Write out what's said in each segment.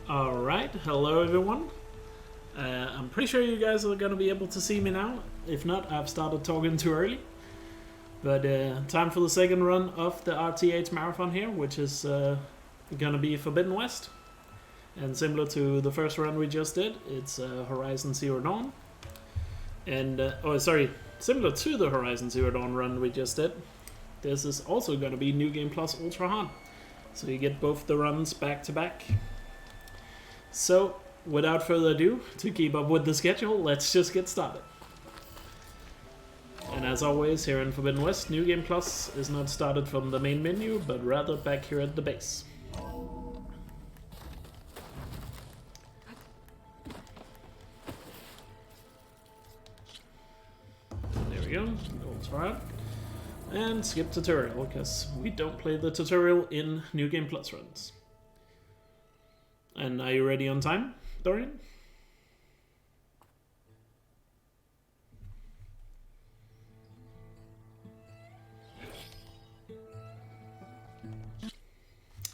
Alright, hello everyone. I'm pretty sure you guys are gonna be able to see me now. If not, I've started talking too early. But time for the second run of the RTH Marathon here, which is gonna be Forbidden West. And similar to the first run we just did, it's Horizon Zero Dawn. And, similar to the Horizon Zero Dawn run we just did, this is also gonna be New Game Plus Ultra Hard. So you get both the runs back to back. So, without further ado, to keep up with the schedule, let's just get started. And as always, here in Forbidden West, New Game Plus is not started from the main menu, but rather back here at the base. There we go, Ultra. And skip tutorial, because we don't play the tutorial in New Game Plus runs. And are you ready on time, Dorian?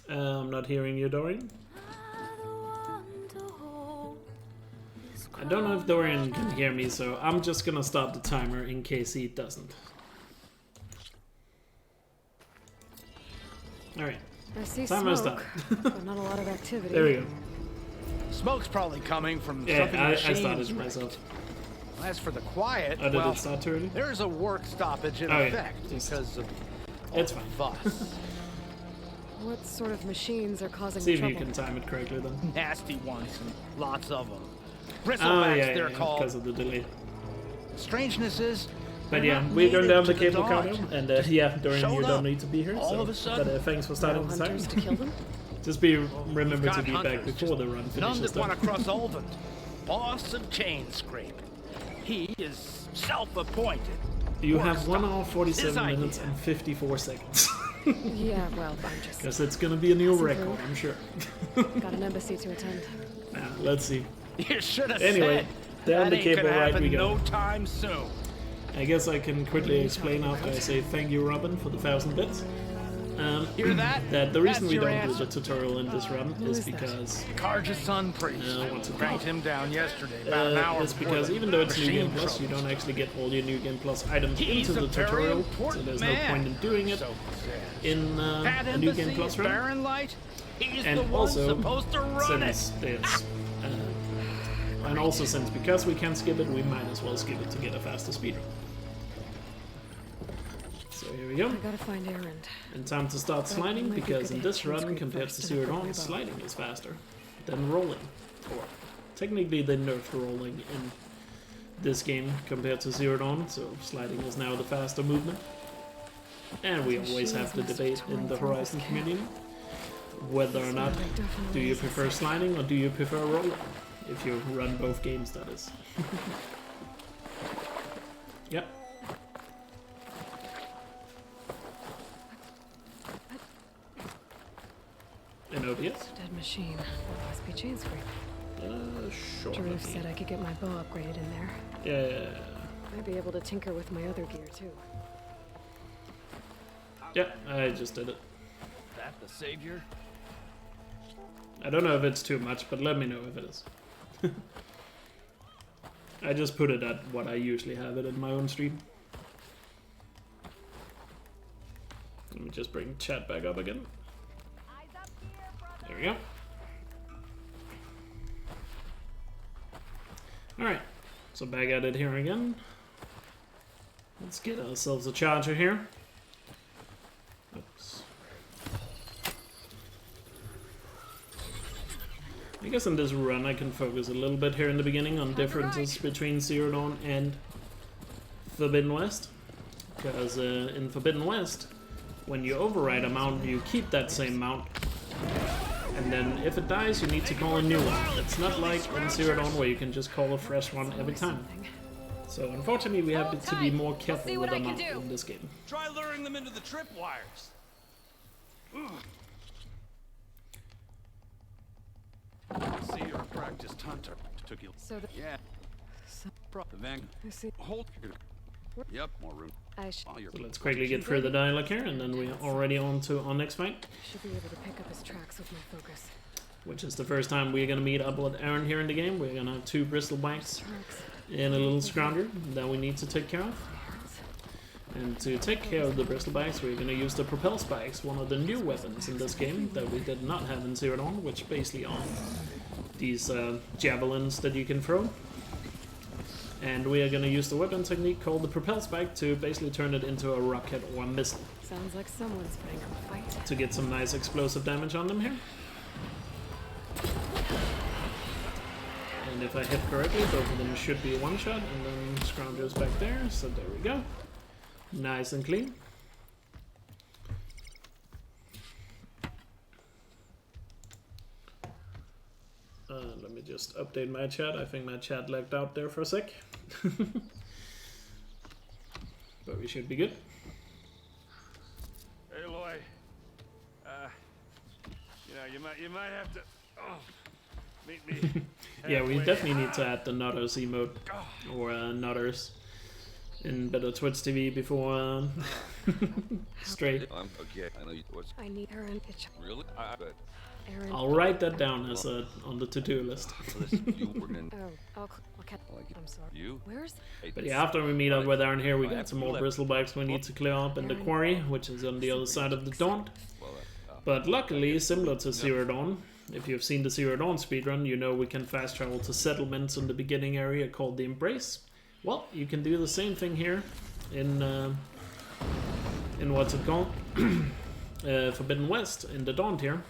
I'm not hearing you, Dorian. I don't know if Dorian can hear me, so I'm just gonna stop the timer in case he doesn't. Alright. I see Timer's smoke, done. but not a lot of activity. There we go. Smoke's probably coming from something Yeah, I machines. started myself. As for the quiet, Oh, did well, it start too early? there's a work stoppage in Oh, yeah. effect Just- because of It's all fine. the fuss. What sort of machines are causing See if trouble? you can time it correctly then. Nasty ones and lots of them. Oh Bristlebacks, yeah, they're called. because of the delay. Strangeness is, But they're yeah, not we're going native down to the cable car dodge. now, and yeah, Dorian, you showed don't up. need to be here. All so, of a sudden. but thanks for starting No the time. hunters to kill them? Just remember We've to got be back hunters, before the run None finishes. that want to Then. cross Ulvund. Boss of Chain Scrape. He is self-appointed. You Work have 1 hour stoppage. 47 His minutes idea. and 54 seconds. Yeah, well, I'm just Because it's gonna be a new Passing record, through. I'm sure. got an embassy to attend. Now, let's see. You should have Anyway, said. down that the ain't cable gonna ride happen we go. no time soon. I guess I can quickly explain after I say thank you, Robin, for the 1,000 bits. Hear that? That the reason That's we your don't do answer. the tutorial in this run Who is is that? because Karja's son priest. what's it Cranked called? him down yesterday, about an hour it's before because the even though it's New machine Game Plus, you troubles. don't actually get all your New Game Plus items He's into a the very tutorial, so important there's man. no point in doing it So he says. in That a New Game embassy Plus at run. Barren Light, he's And the one also, supposed to run it. since there's, and also since because we can't skip it, we might as well skip it to get a faster speedrun. So here we go. I gotta find Errand. And time to start sliding, might be because good in to this hit run, screen compared first to and Zero quickly Dawn, rebound. sliding is faster than rolling. Or technically they nerfed rolling in this game compared to Zero Dawn, so sliding is now the faster movement. And we always have the debate in the Horizon community whether or not do you prefer sliding or do you prefer rolling, if you run both games, that is. Yep. An OBS? Dead machine. Must be chain scrape. Sure. Drew let me- said I could get my bow upgraded in there. Yeah. I'd be able to tinker with my other gear too. Yeah, I just did it. That the savior? I don't know if it's too much, but let me know if it is. I just put it at what I usually have it in my own stream. Let me just bring chat back up again. There we go. Alright, so back at it here again. Let's get ourselves a charger here. Oops. I guess in this run I can focus a little bit here in the beginning on differences between Zero Dawn and Forbidden West. Because in Forbidden West, when you override a mount, you keep that same mount. And then if it dies, you need to call a new one. It's not like in Zero Dawn where you can just call a fresh one every time. So unfortunately we have to be more careful with the mount in this game. Try luring them into the tripwires. See, you're a practiced hunter. Took you. So the Yeah. The van. I see. Hold. Yep, more room. I Oh, you're. So let's quickly get through the dialogue here, and then we're already on to our next fight. should be able to pick up his tracks with my focus. which is the first time we're gonna meet up with Aaron here in the game. We're gonna have 2 bristle bikes and a little scrounger that we need to take care of. And to take care of the bristle bikes, we're gonna use the propel spikes, one of the new weapons in this game that we did not have in Zero Dawn, which basically are these javelins that you can throw. And we are gonna use the weapon technique called the propel spike to basically turn it into a rocket or a missile. Sounds like someone's putting up a fight. To get some nice explosive damage on them here. And if I hit correctly, both of them should be a one shot, and then Scrounger's back there, so there we go. Nice and clean. Let me just update my chat. I think my chat lagged out there for a sec. But we should be good. Hey, Loy. You might have to meet me. Yeah, we halfway. definitely need to add the Nutters emote or Nutters in better Twitch TV before straight. I'm okay. I know you. What's I need Aaron. It's really? But Aaron. I'll write that down as on the to-do list. listen, you working in I'll catch. I'm sorry. you? Where's? Hey, But yeah, after we meet up with Aaron here, we got some more bristle bikes we need to clear up in the quarry, which is on the other side of the Daunt. well, But luckily, similar to Zero Dawn, if you've seen the Zero Dawn speedrun, you know we can fast travel to settlements in the beginning area called the Embrace. Well, you can do the same thing here in what's it called? Forbidden West, in the Daunt here.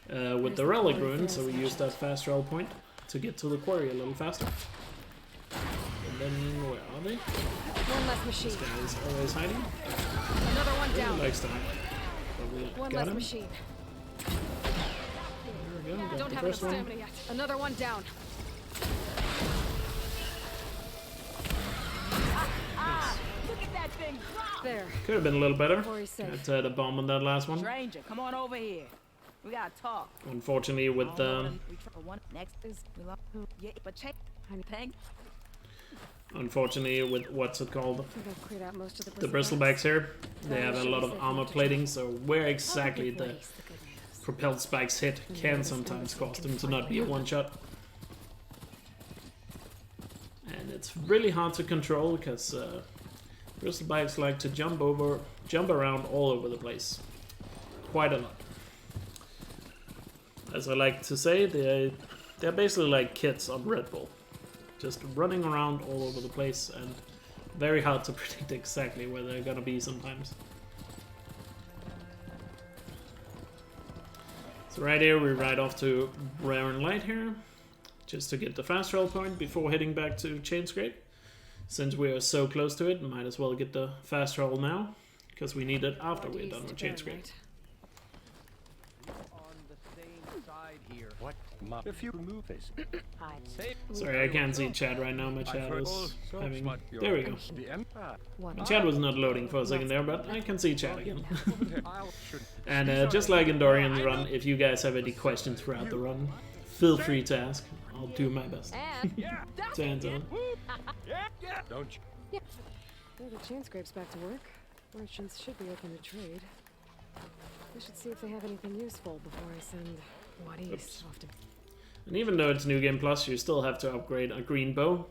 With the relic ruin, so we use that fast travel point to get to the quarry a little faster. And then, where are they? One less machine. This guy is always hiding. Another one He down. likes to hide. But we One got less him. machine. There we go, got Don't the have enough first one. stamina yet. Another one down. Look at that thing drop! There. Could have been a little better. Quarry's safe. Had a bomb on that last one. Stranger, come on over here. We gotta talk. Unfortunately, with We try for one next is we lost. Yeah, but check. Thanks. what's it called? I think I've cleared out most of The bristle bikes here. They have a lot of armor plating, so where exactly the propelled spikes hit can sometimes cause them to not be a one shot. And it's really hard to control because bristle bikes like to jump around all over the place. Quite a lot. As I like to say, they're basically like kids on Red Bull. Just running around all over the place and very hard to predict exactly where they're gonna be sometimes. So right here we ride off to Rare and Light here, just to get the fast travel point before heading back to Chain Scrape. Since we are so close to it, might as well get the fast travel now, because we need it after we're done with Chain Scrape. On the same side here. What? If you remove this, Hi. Sorry, I can't see chat right now. My chat is having... There we go. the empire. What? My chat was not loading for a second there, but I can see chat again. I'll should. And just like in Dorian's run, if you guys have any questions throughout the run, feel free to ask. I'll do my best And to answer. Don't you? well, the chain scrape's back to work. Merchants should be open to trade. I should see if they have anything useful before I send Wadis Oops. off to. And even though it's New Game Plus, you still have to upgrade a green bow.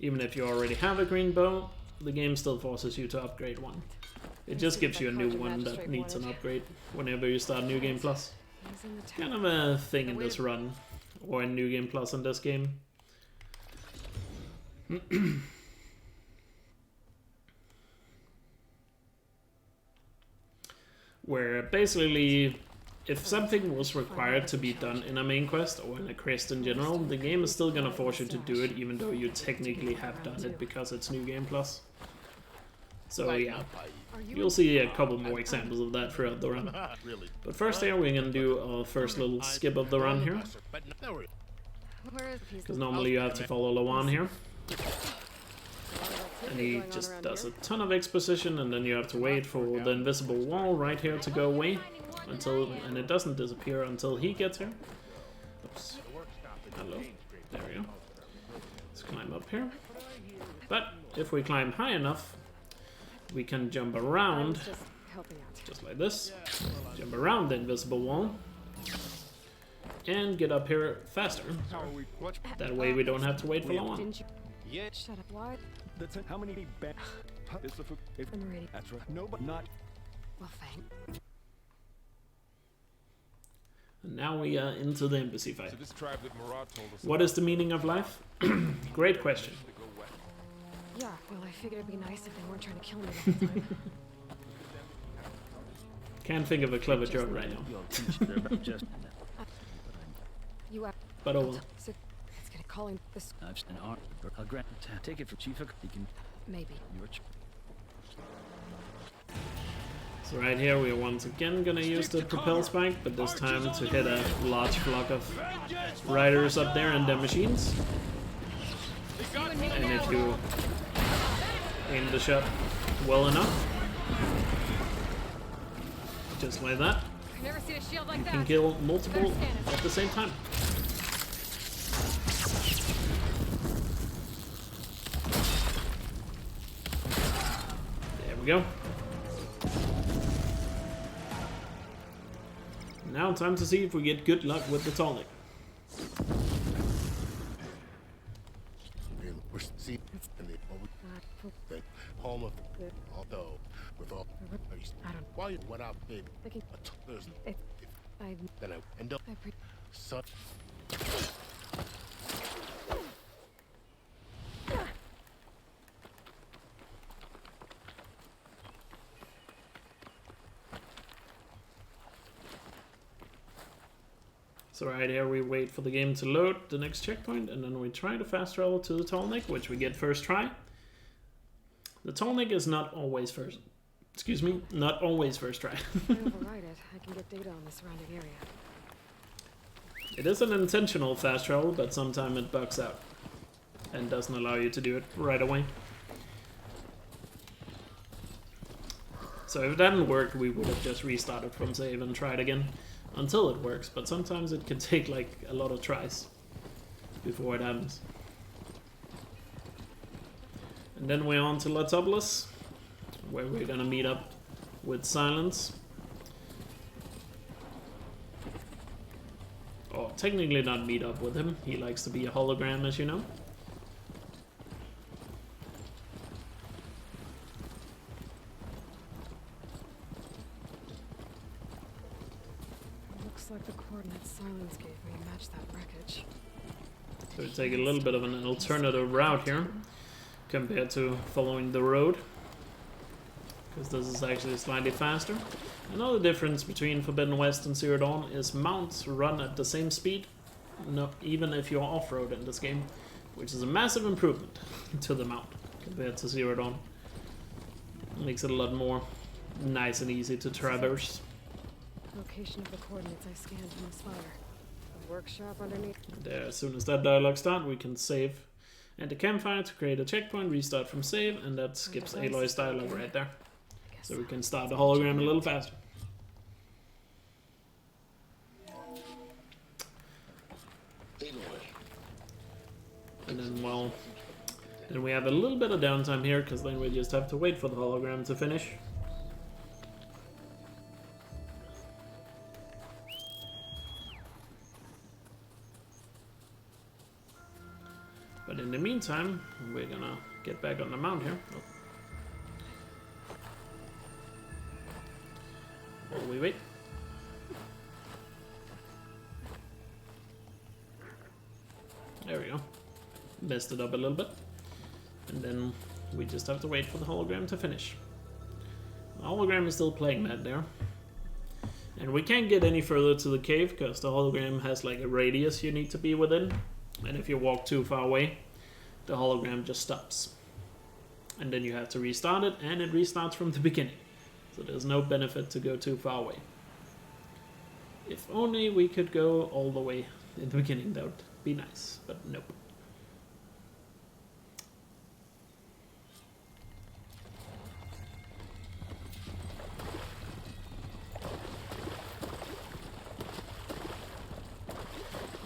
Even if you already have a green bow, the game still forces you to upgrade one. It just gives you a new one that needs an upgrade whenever you start New Game Plus. He's in the Kind town. of a thing in this run, or in New Game Plus in this game. Where basically, if something was required to be done in a main quest or in a quest in general, the game is still gonna force you to do it even though you technically have done it because it's New Game Plus. So yeah, you'll see a couple more examples of that throughout the run. But first here we're gonna do our first little skip of the run here, Where is he? because normally you have to follow Lawan here. And he just does a ton of exposition, and then you have to wait for the invisible wall right here to go away and it doesn't disappear until he gets here. Oops. Hello. There we go. Let's climb up here. But if we climb high enough, we can jump around Just helping out. just like this. Jump around the invisible wall. and get up here faster. How are we? What? That way we don't have to wait for long. Didn't you? Yeah. Shut up. What? That's it. How many bad? Is the food? I'm ready. That's right. No, but not. Well, thank. And now we are into the embassy fight. So this tribe that Murad told us What is the meaning of life? Great question. to go west. Yeah, well, I figured it'd be nice if they weren't trying to kill me the whole time. Can't think of a clever joke right now. You have. But oh well. So, let's get a calling this. I've an art. I'll grant. Take it for Chief. You can. Maybe. Your So right here we are once again gonna use the propel spike, but this time to hit a large flock of riders up there and their machines. And if you aim the shot well enough, just like that, I've never seen a shield like you that. can kill multiple at the same time. There we go. Now time to see if we get good luck with the tonic. We're seeing in the home of although with all I don't. why what I did Thinking. there's I. then I end up I pre. such So right here we wait for the game to load the next checkpoint, and then we try to fast travel to the tallneck, which we get first try. The tallneck is not always first. Excuse me, not always first try. If I override it, I can get data on the surrounding area. It is an intentional fast travel, but sometimes it bugs out and doesn't allow you to do it right away. So if it hadn't worked, we would have just restarted from save and tried again until it works, but sometimes it can take like a lot of tries before it happens. And then we're on to Latobulus, where we're gonna meet up with Silence. Or technically not meet up with him, he likes to be a hologram, as you know. Looks like the coordinates Silence gave me match that wreckage. So we take a little bit of an alternative route here compared to following the road, because this is actually slightly faster. Another difference between Forbidden West and Zero Dawn is mounts run at the same speed, even if you're off-road in this game, which is a massive improvement to the mount compared to Zero Dawn. Makes it a lot more nice and easy to traverse. Location of the coordinates I scanned from this fire. A workshop underneath. There, as soon as that dialogue starts, we can save and the campfire to create a checkpoint, restart from save, and that skips Aloy's dialogue right there. So we can start the hologram a little faster. And then, well, then we have a little bit of downtime here, because then we just have to wait for the hologram to finish. But in the meantime, we're gonna get back on the mount here. Oh. While we wait. There we go. Messed it up a little bit. And then we just have to wait for the hologram to finish. The hologram is still playing that there. And we can't get any further to the cave because the hologram has like a radius you need to be within. And if you walk too far away, the hologram just stops. And then you have to restart it, and it restarts from the beginning. So there's no benefit to go too far away. If only we could go all the way in the beginning, that would be nice, but nope.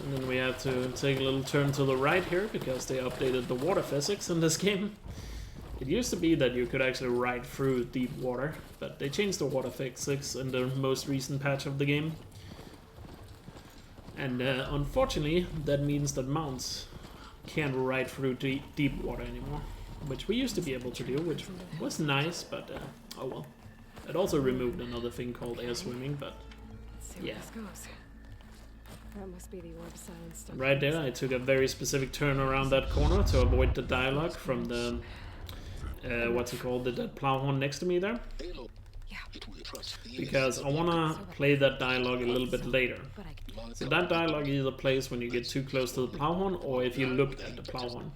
And then we have to take a little turn to the right here because they updated the water physics in this game. It used to be that you could actually ride through deep water, but they changed the water physics in the most recent patch of the game. And unfortunately, that means that mounts can't ride through deep water anymore, which we used to be able to do, which was nice, but oh well. It also removed another thing called air swimming, but Let's see yeah. where this goes. That must be the orb of silence stuff. Right there, I took a very specific turn around that corner to avoid the dialogue from the, what's it called, the dead plowhorn next to me there. Because I want to play that dialogue a little bit later. So that dialogue either plays when you get too close to the plowhorn or if you look at the plowhorn.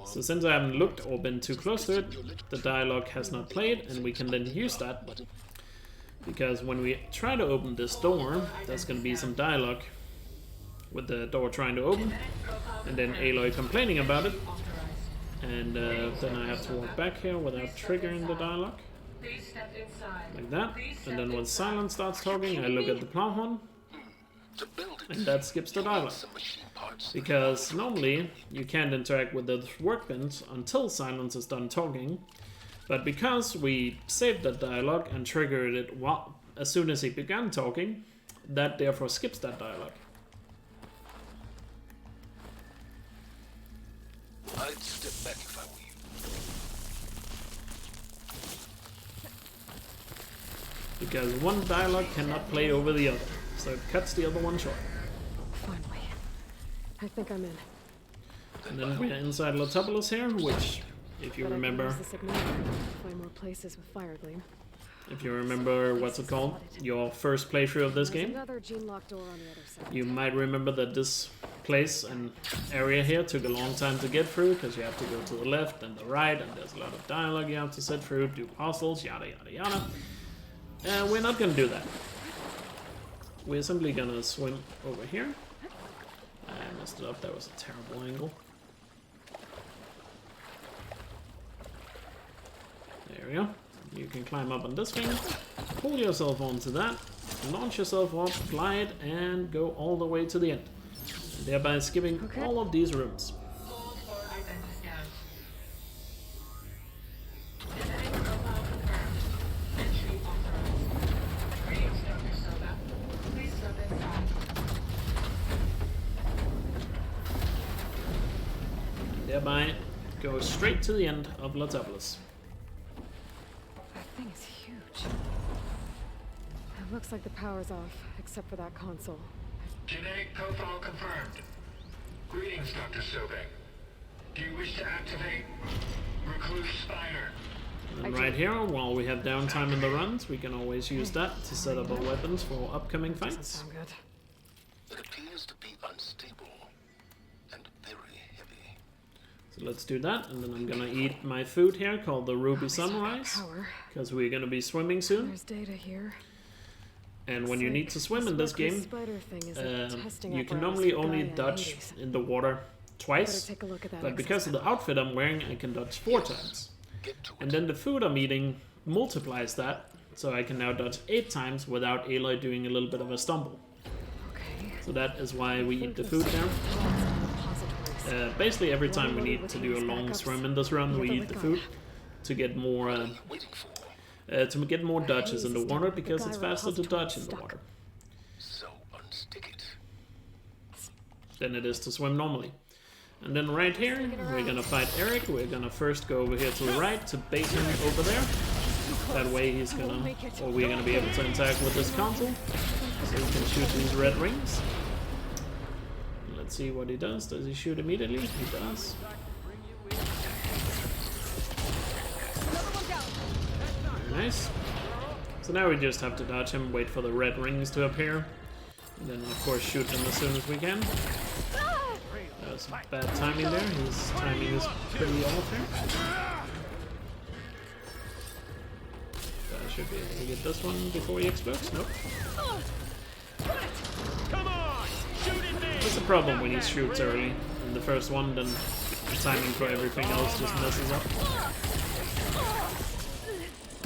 So since I haven't looked or been too close to it, the dialogue has not played, and we can then use that. Because when we try to open this door, there's going to be some dialogue with the door trying to open, and then Aloy complaining about it. And then I have to walk back here without triggering the dialogue. Like that. And then when Silence starts talking, I look at the plowhorn, and that skips the dialogue. Because normally you can't interact with the workbench until Silence is done talking. But because we saved that dialogue and triggered it as soon as he began talking, that therefore skips that dialogue. I'd step back if I were you. Because one dialogue cannot play over the other, so it cuts the other one short. Finally. I think I'm in. And then we're inside Latopolis here, which, if you But I can remember, use this igniter to find more places with fire gleam. if you remember what's it called, your first playthrough of this There's game, another gene-locked door on the other side. you might remember that this place and area here took a long time to get through, because you have to go to the left and the right, and there's a lot of dialogue you have to sit through, do puzzles, yada yada yada. We're not gonna do that. We're simply gonna swim over here. I messed it up, that was a terrible angle. There we go. You can climb up on this thing, pull yourself onto that, launch yourself up, glide, and go all the way to the end. Thereby skipping all of these rooms. Thereby go straight to the end of Latopolis. That thing is huge. It looks like the power's off, except for that console. Genetic profile confirmed. Greetings, Dr. Sobek. Do you wish to activate Recluse Spiner? And right here, while we have downtime in the runs, we can always use that to set up our weapons for upcoming Doesn't fights. sound good. It appears to be unstable and very heavy. So let's do that, and then I'm gonna eat my food here called the Ruby At least I've got Sunrise, power. because we're gonna be swimming soon. There's data here. And when you need to swim in this game, you can normally only dodge in the water twice, Take a look at that but because of the outfit I'm wearing, I can dodge 4 times. And then the food I'm eating multiplies that, so I can now dodge 8 times without Aloy doing a little bit of a stumble. Okay. So that is why we eat the food now. Basically every time we need to do a long swim in this run, we eat the food to get more dodges in the water, because it's faster to dodge in the water So unstick it. than it is to swim normally. And then right here, we're gonna fight Eric. We're gonna first go over here to the right to bait him over there. That way he's gonna, or we're gonna be able to interact with this console, so he can shoot these red rings. Let's see what he does. Does he shoot immediately? He does. Very nice. So now we just have to dodge him, wait for the red rings to appear, and then of course shoot them as soon as we can. That was bad timing there. His timing is pretty off here. So I should be able to get this one before he explodes. Nope. Come on! Shoot at me! That's the problem when he shoots early in the first one, then the timing for everything else just messes up.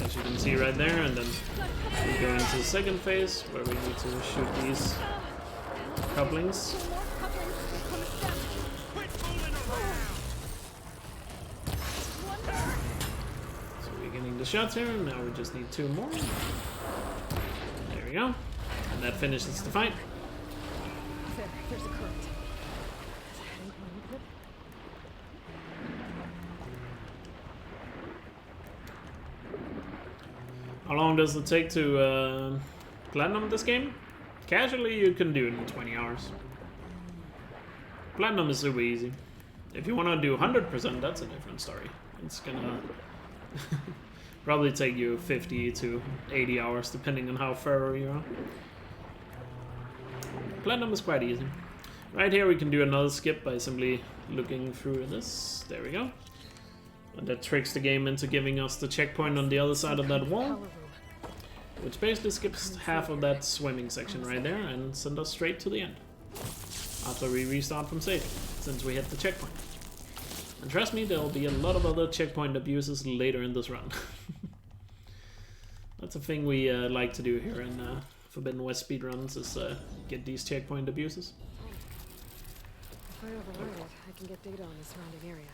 As you can see right there, and then we go into the second phase where we need to shoot these couplings. So we're getting the shots here, and now we just need 2 more. There we go. And that finishes the fight. There's a current. Is it heading toward Euclid? How long does it take to platinum this game? Casually, you can do it in 20 hours. Platinum is super easy. If you want to do 100%, that's a different story. It's gonna probably take you 50 to 80 hours, depending on how thorough you are. Platinum is quite easy. Right here, we can do another skip by simply looking through this. There we go. And that tricks the game into giving us the checkpoint on the other side of that wall, which basically skips half of that swimming section right there and sends us straight to the end after we restart from saving, since we hit the checkpoint. And trust me, there'll be a lot of other checkpoint abuses later in this run. That's a thing we like to do here in Forbidden West speedruns, is get these checkpoint abuses. If I override it, I can get data on the surrounding area.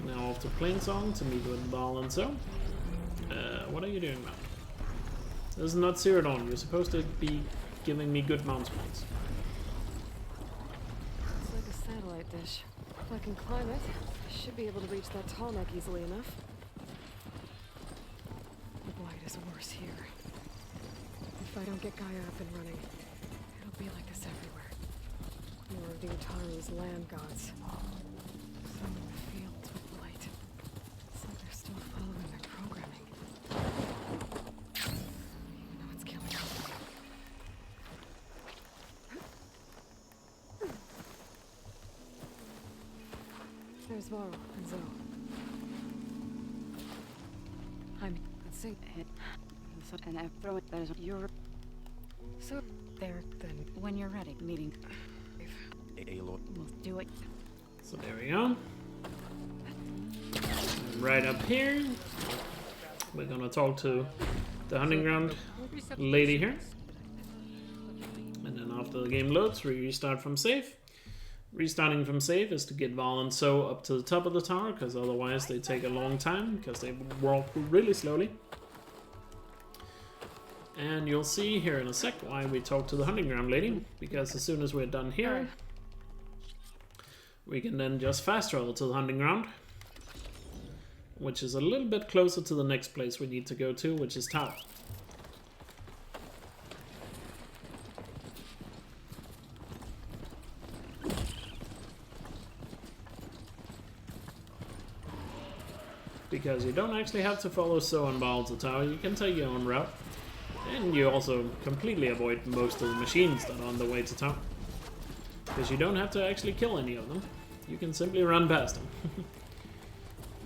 Now off to Plainsong to meet with Ball and so. What are you doing, man? This is not zeroed on. You're supposed to be giving me good mount points. It's like a satellite dish. If I can climb it, I should be able to reach that tall neck easily enough. The blight is worse here. If I don't get Gaia up and running, it'll be like this everywhere. More of the Utaru's land gods. Some in the fields with blight. So they're still following their programming. Even though it's killing them. There's Varl and Zoe. I'm safe. And I throw it that is your. So there then. When you're ready, meeting. We'll do it. So there we go. And right up here, we're gonna talk to the hunting ground lady here. And then after the game loads, we restart from save. Restarting from save is to get Val and So up to the top of the tower, because otherwise they take a long time, because they walk really slowly. And you'll see here in a sec why we talk to the hunting ground lady, because as soon as we're done here, we can then just fast travel to the hunting ground, which is a little bit closer to the next place we need to go to, which is Tau. Because you don't actually have to follow So and Ball to Tau, you can take your own route. And you also completely avoid most of the machines that are on the way to Tau. Because you don't have to actually kill any of them. You can simply run past them.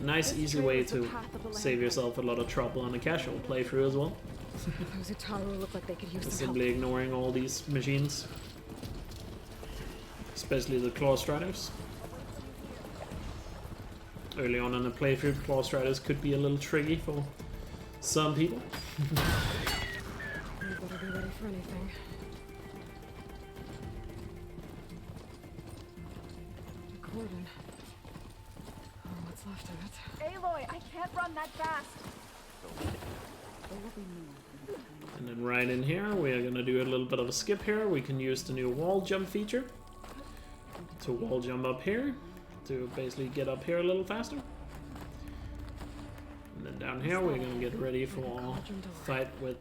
Nice, easy way to save yourself a lot of trouble on a casual playthrough as well. Those Utaru look like they could use some Simply ignoring all these machines. Especially the Claw Striders. Early on in the playthrough, Claw Striders could be a little tricky for some people. You better be ready for anything. The cordon. Oh, what's left of it. Aloy, I can't run that fast. And then right in here, we are going to do a little bit of a skip here. We can use the new wall jump feature to wall jump up here, to basically get up here a little faster. And then down here, we're going to get ready for a fight with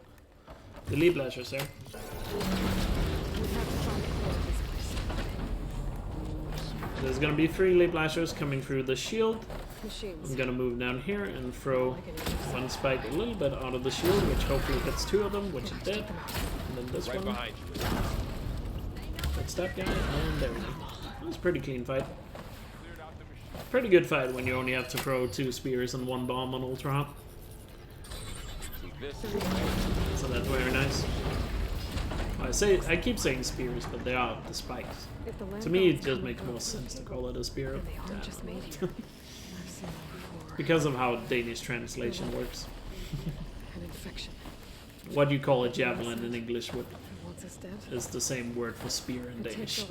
the Leap Lashers there. There's going to be 3 Leap Lashers coming through the shield. I'm going to move down here and throw one spike a little bit out of the shield, which hopefully hits 2 of them, which it did. And then this one. That's that guy, and there we go. That was a pretty clean fight. Pretty good fight when you only have to throw 2 spears and 1 bomb on Ultra Hot. So that's very nice. I keep saying spears, but they are the spikes. To me, it just makes more sense to call it a spear. Because of how Danish translation works. What you call a javelin in English is the same word for spear in Danish.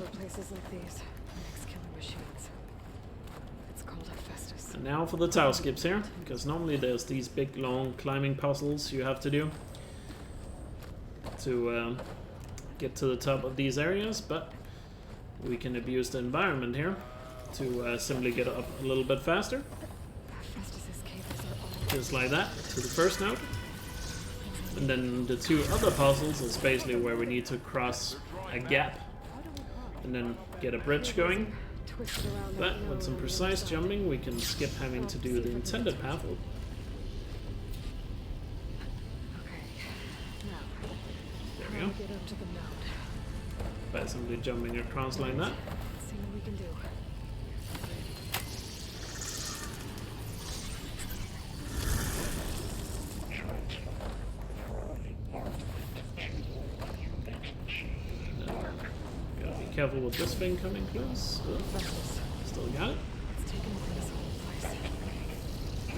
And now for the Tau skips here, because normally there's these big long climbing puzzles you have to do. to get to the top of these areas, but we can abuse the environment here to simply get up a little bit faster. Festus's cables are all Just like that, to the first node. And then the two other puzzles is basically where we need to cross a gap and then get a bridge going. twisted around But that with some node precise and jumping, we can skip having to do the intended path. Okay. Now, There we how go. to get up to the node. By simply jumping across like that. Let's see what we can do. Gotta be careful with this thing coming close. Oh, Festus, still got it. let's take a look at this whole place.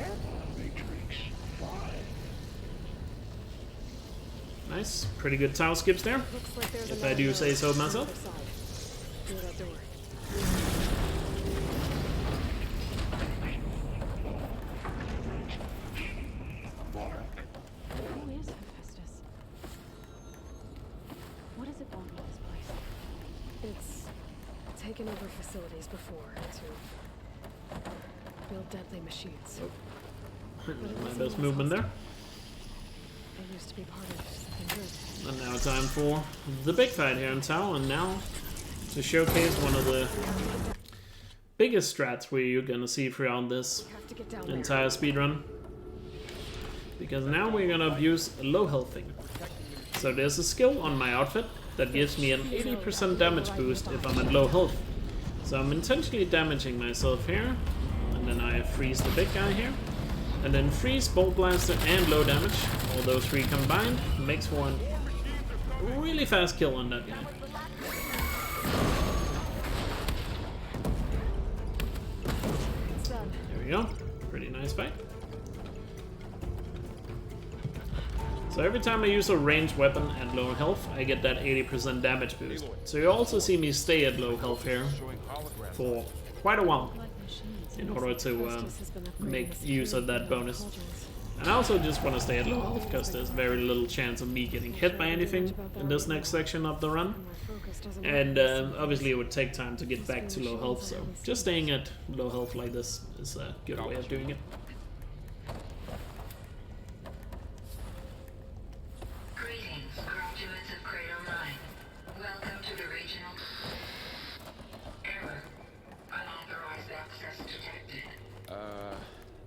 Nice. Pretty good towel skips there. Looks like there's If another I do node say so on the myself. other side. Through that door. Who is Hephaestus? What does it want with this place? It's taken over facilities before to build deadly machines. My best movement there. They used to be part of something good. And now time for the big fight here in town. And now to showcase one of the biggest strats where you're gonna see throughout this We have to get down there. entire speedrun. Because now we're gonna abuse a low health thing. So there's a skill on my outfit that gives me an 80% damage boost if I'm at low health. So I'm intentionally damaging myself here. And then I freeze the big guy here. And then freeze, bolt blaster, and low damage. All those three combined makes for a really fast kill on that guy. It's done. There we go. Pretty nice fight. So every time I use a ranged weapon at low health, I get that 80% damage boost. So you also see me stay at low health here for quite a while in order to Festus has been upgrading make the use of security that of the bonus. cauldrons. And I also just want to stay at low health because there's very little chance of me getting hit by anything in this next section of the run. And my focus doesn't And work. obviously it would take time to get back to low health, so just staying at low health like this is a good way of doing it. Greetings, graduates of Cradle 9. Welcome to the regional... Error. Unauthorized access detected.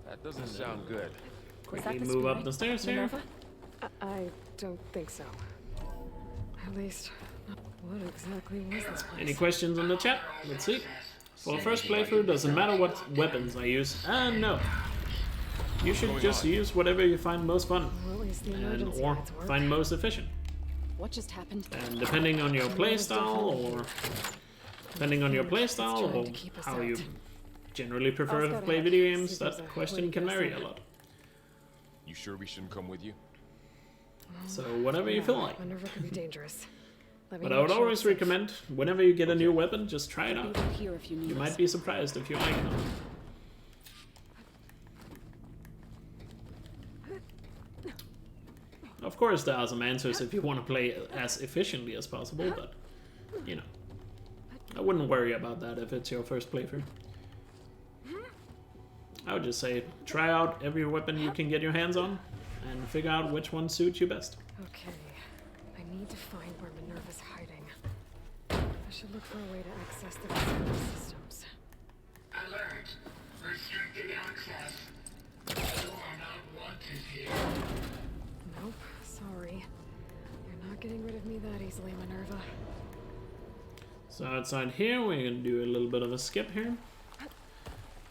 That doesn't sound good. Quickly move up the stairs here. Minerva? I don't think so. At least, what exactly was this place? Any questions in the chat? Let's see. For the first playthrough, doesn't matter what weapons I use. No. You should just use whatever you find most fun, Well, at least the and emergency or lights work. find most efficient. What just happened? And depending on your playstyle, or how you generally prefer to play video games, that question can vary a lot. You sure we shouldn't come with you? So whatever you feel like. Minerva could be dangerous. Let me But I make would sure always it's safe. recommend, whenever you get a new weapon, just try it Be out. right here if you need You us. might be surprised if you like it. Of course, there are some answers if you want to play as efficiently as possible, but, you know, I wouldn't worry about that if it's your first playthrough. I would just say, try out every weapon you can get your hands on, and figure out which one suits you best. Okay, I need to find where Minerva's hiding. I should look for a way to access the facility systems. Alert. Restricted access. You are not wanted here. Nope, sorry. You're not getting rid of me that easily, Minerva. So outside here, we're gonna do a little bit of a skip here.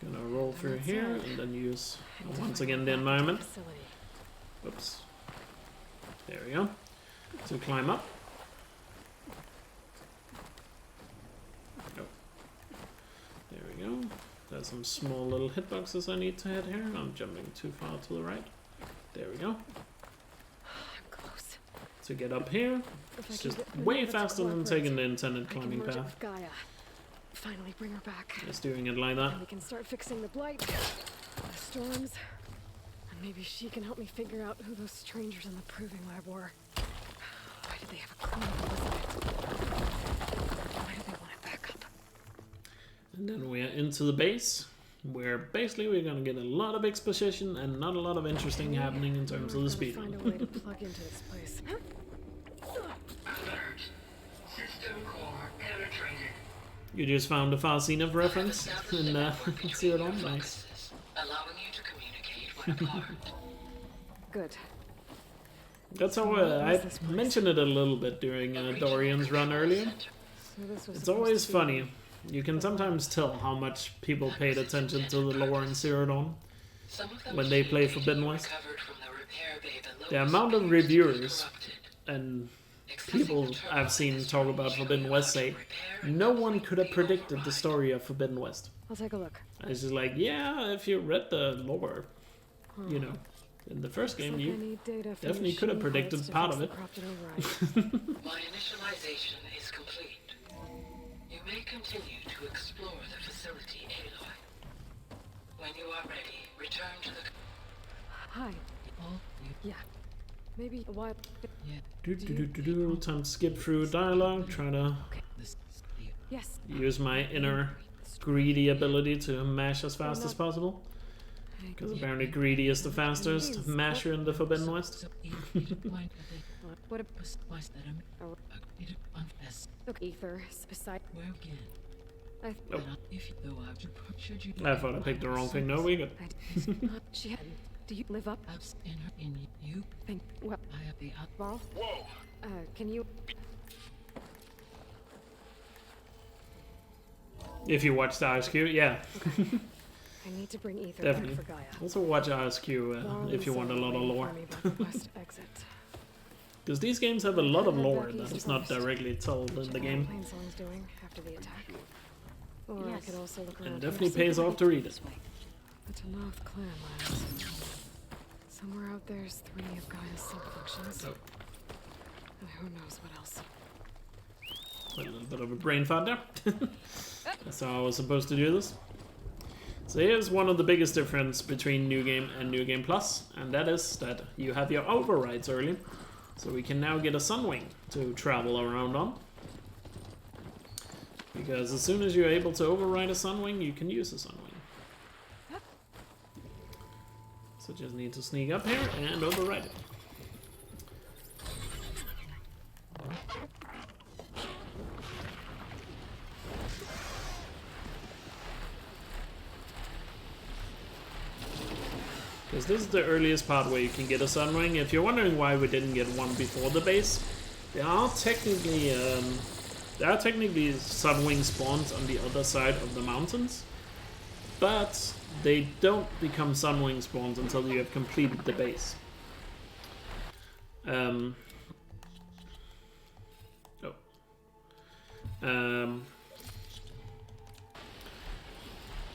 Gonna roll through here, and then use, once again, the environment. Facility. Oops. There we go. To climb up. Oh. There we go. There's some small little hitboxes I need to hit here. I'm jumping too far to the right. There we go. I'm close. To get up here, If I it's can just get way Minerva to faster than cooperate, taking the intended I can climbing merge it path. with Gaia. Finally bring her back. Just doing it like that. And we can start fixing the blight, the storms, and maybe she can help me figure out who those strangers in the proving lab were. Why did They have a clean Elizabeth. Why do they want it back up? And then we're into the base, where basically we're gonna get a lot of exposition and not a lot of interesting happening in terms of the speed. Find a way to plug into this place. Alert. System core penetrated. You just found a Farsinov reference in Zero Dawn. Nice. Allowing you to communicate when armed. Good. That's how I mentioned it a little bit during Dorian's run earlier. So this was It's always funny. You can sometimes tell how much people paid attention to the lore in Zero Dawn when they play Forbidden West. The amount of reviewers and people I've seen talk about Forbidden West say no one could have predicted the story of Forbidden West. I'll take a look. It's just like, yeah, if you read the lore, you know, in the first game, you definitely could have predicted part of it. My initialization is complete. You may continue to explore the facility, Aloy. When you are ready, return to the... Hi. Yeah. Maybe a while. Time to skip through dialogue, try to Yes. use my inner greedy ability to mash as fast as possible. Because apparently greedy is the fastest masher in the Forbidden West. What a ether beside. Nope. I thought I picked the wrong thing. No, we good. She had. Do you live up? Think. Well, Ball. Whoa! Can you? If you watched RSQ, yeah. I need to bring ether Definitely. back for Gaia. Also watch RSQ if you want a lot of lore. Because these games have a lot of lore that is not directly told in the game. Doing after the attack. Or I could also look around And definitely pays off to read it. The Tanoth clan lands. Somewhere out there's 3 of Gaia's sub-functions. Oh. And who knows what else. A little bit of a brain fart there. That's how I was supposed to do this. So here's one of the biggest difference between New Game and New Game Plus, and that is that you have your overrides early. So we can now get a Sunwing to travel around on. Because as soon as you're able to override a Sunwing, you can use a Sunwing. So just need to sneak up here and override it. Because this is the earliest part where you can get a Sunwing. If you're wondering why we didn't get one before the base, there are technically Sunwing spawns on the other side of the mountains, but they don't become Sunwing spawns until you have completed the base.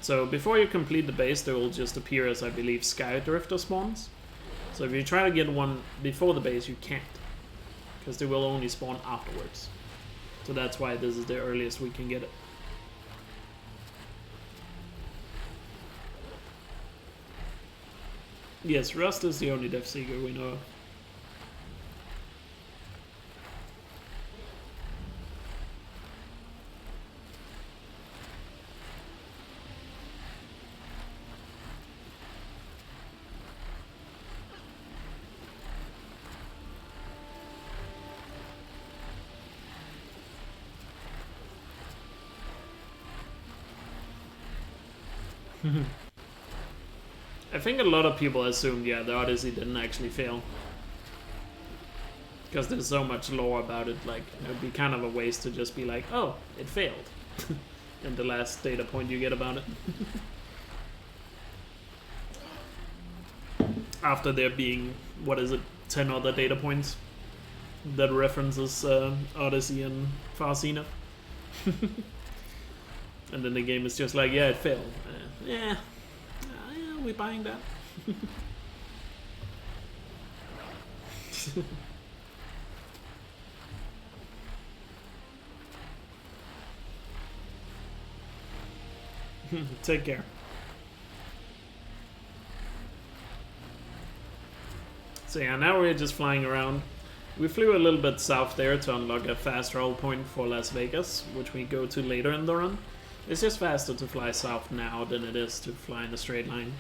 So before you complete the base, they will just appear as, I believe, Skydrifter spawns. So if you try to get one before the base, you can't, because they will only spawn afterwards. So that's why this is the earliest we can get it. Yes, Rust is the only Death Seeker we know of. I think a lot of people assumed, yeah, the Odyssey didn't actually fail. Because there's so much lore about it, like, it would be kind of a waste to just be like, oh, it failed. And the last data point you get about it. After there being, what is it, 10 other data points that references Odyssey and Farsinov. And then the game is just like, yeah, it failed. Yeah, we're buying that. Take care. So yeah, now we're just flying around. We flew a little bit south there to unlock a fast roll point for Las Vegas, which we go to later in the run. It's just faster to fly south now than it is to fly in a straight line.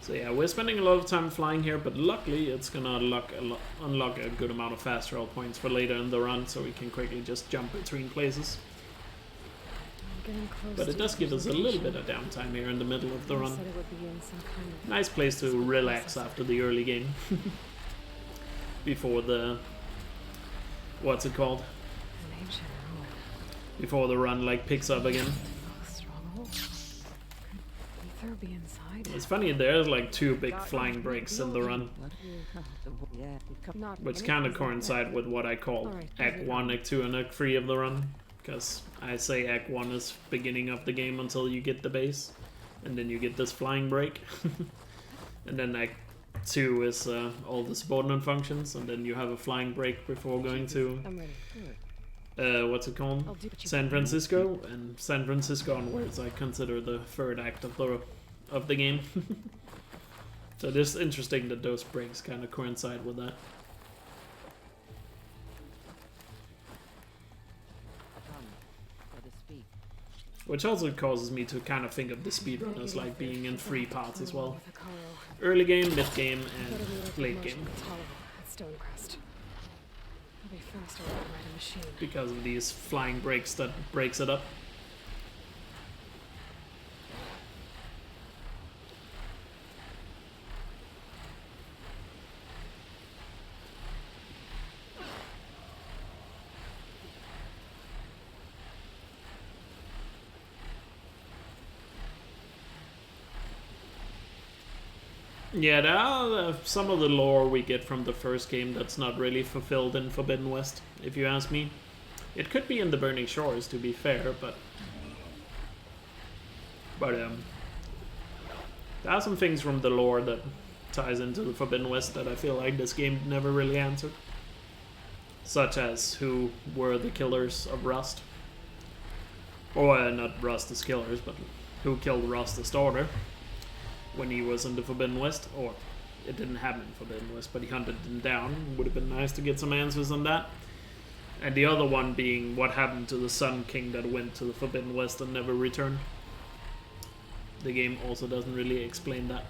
So yeah, we're spending a lot of time flying here, but luckily it's gonna unlock a good amount of fast roll points for later in the run, so we can quickly just jump between places. But it does give us a little bit of downtime here in the middle of the run. Nice place to relax after the early game. Before the... what's it called? Before the run like picks up again. It's funny, there's like 2 big flying breaks in the run, which kind of coincide with what I call Act 1, Act 2 and Act 3 of the run. Because I say Act 1 is beginning of the game until you get the base, and then you get this flying break. And then Act 2 is all the subordinate functions, and then you have a flying break before going to what's it called? San Francisco, and San Francisco onwards I consider the 3rd act of the game. So it is interesting that those breaks kind of coincide with that. Which also causes me to kind of think of the speedrun as like being in 3 parts as well. Early game, mid game, and late game. Because of these flying breaks that breaks it up. Yeah, there are some of the lore we get from the first game that's not really fulfilled in Forbidden West, if you ask me. It could be in the Burning Shores, to be fair, but there are some things from the lore that ties into the Forbidden West that I feel like this game never really answered. Such as who were the killers of Rust. Or not Rust as killers, but who killed Rust as daughter when he was in the Forbidden West, or it didn't happen in Forbidden West, but he hunted them down. Would have been nice to get some answers on that. And the other one being what happened to the Sun King that went to the Forbidden West and never returned. The game also doesn't really explain that.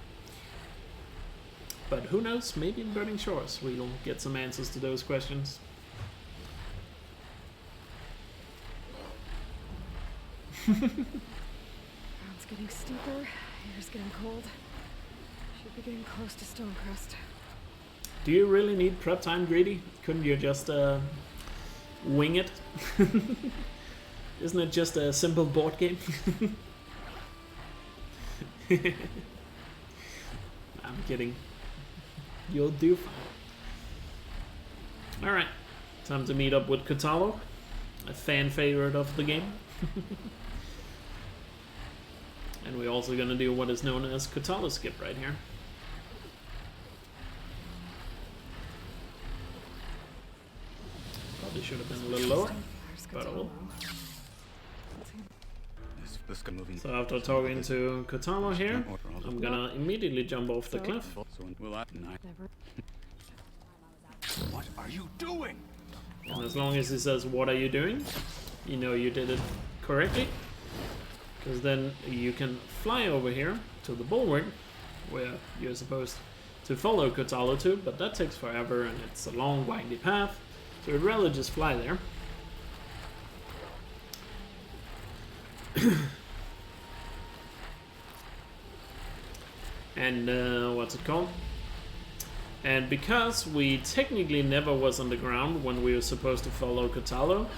But who knows, maybe in Burning Shores we'll get some answers to those questions. Ground's getting steeper. Air's getting cold. Should be getting close to Stonecrest. Do you really need prep time, Greedy? Couldn't you just wing it? Isn't it just a simple board game? I'm kidding. You'll do fine. Alright, time to meet up with Kotalo, a fan favorite of the game. And we're also going to do what is known as Kotalo skip right here. Probably should have been a little lower, but oh well. So after talking to Kotalo here, I'm gonna immediately jump off the cliff. What are you doing? And as long as he says, "What are you doing?" you know you did it correctly. Because then you can fly over here to the bulwark, where you're supposed to follow Kotalo to, but that takes forever and it's a long windy path, so I'd rather just fly there. And what's it called? And because we technically never was on the ground when we were supposed to follow Kotalo,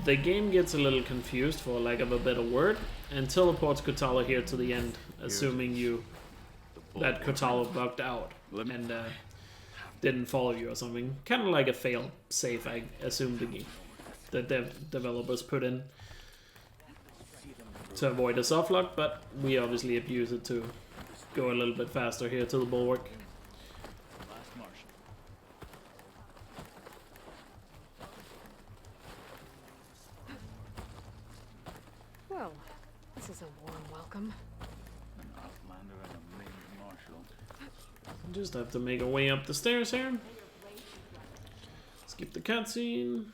the game gets a little confused, for lack of a better word, and teleports Kotalo here to the end, assuming that Kotalo bugged out and didn't follow you or something. Kind of like a fail safe, I assume the developers put in to avoid a softlock, but we obviously abuse it to go a little bit faster here to the bulwark. Well, this is a warm welcome. Just have to make our way up the stairs here. Skip the cutscene.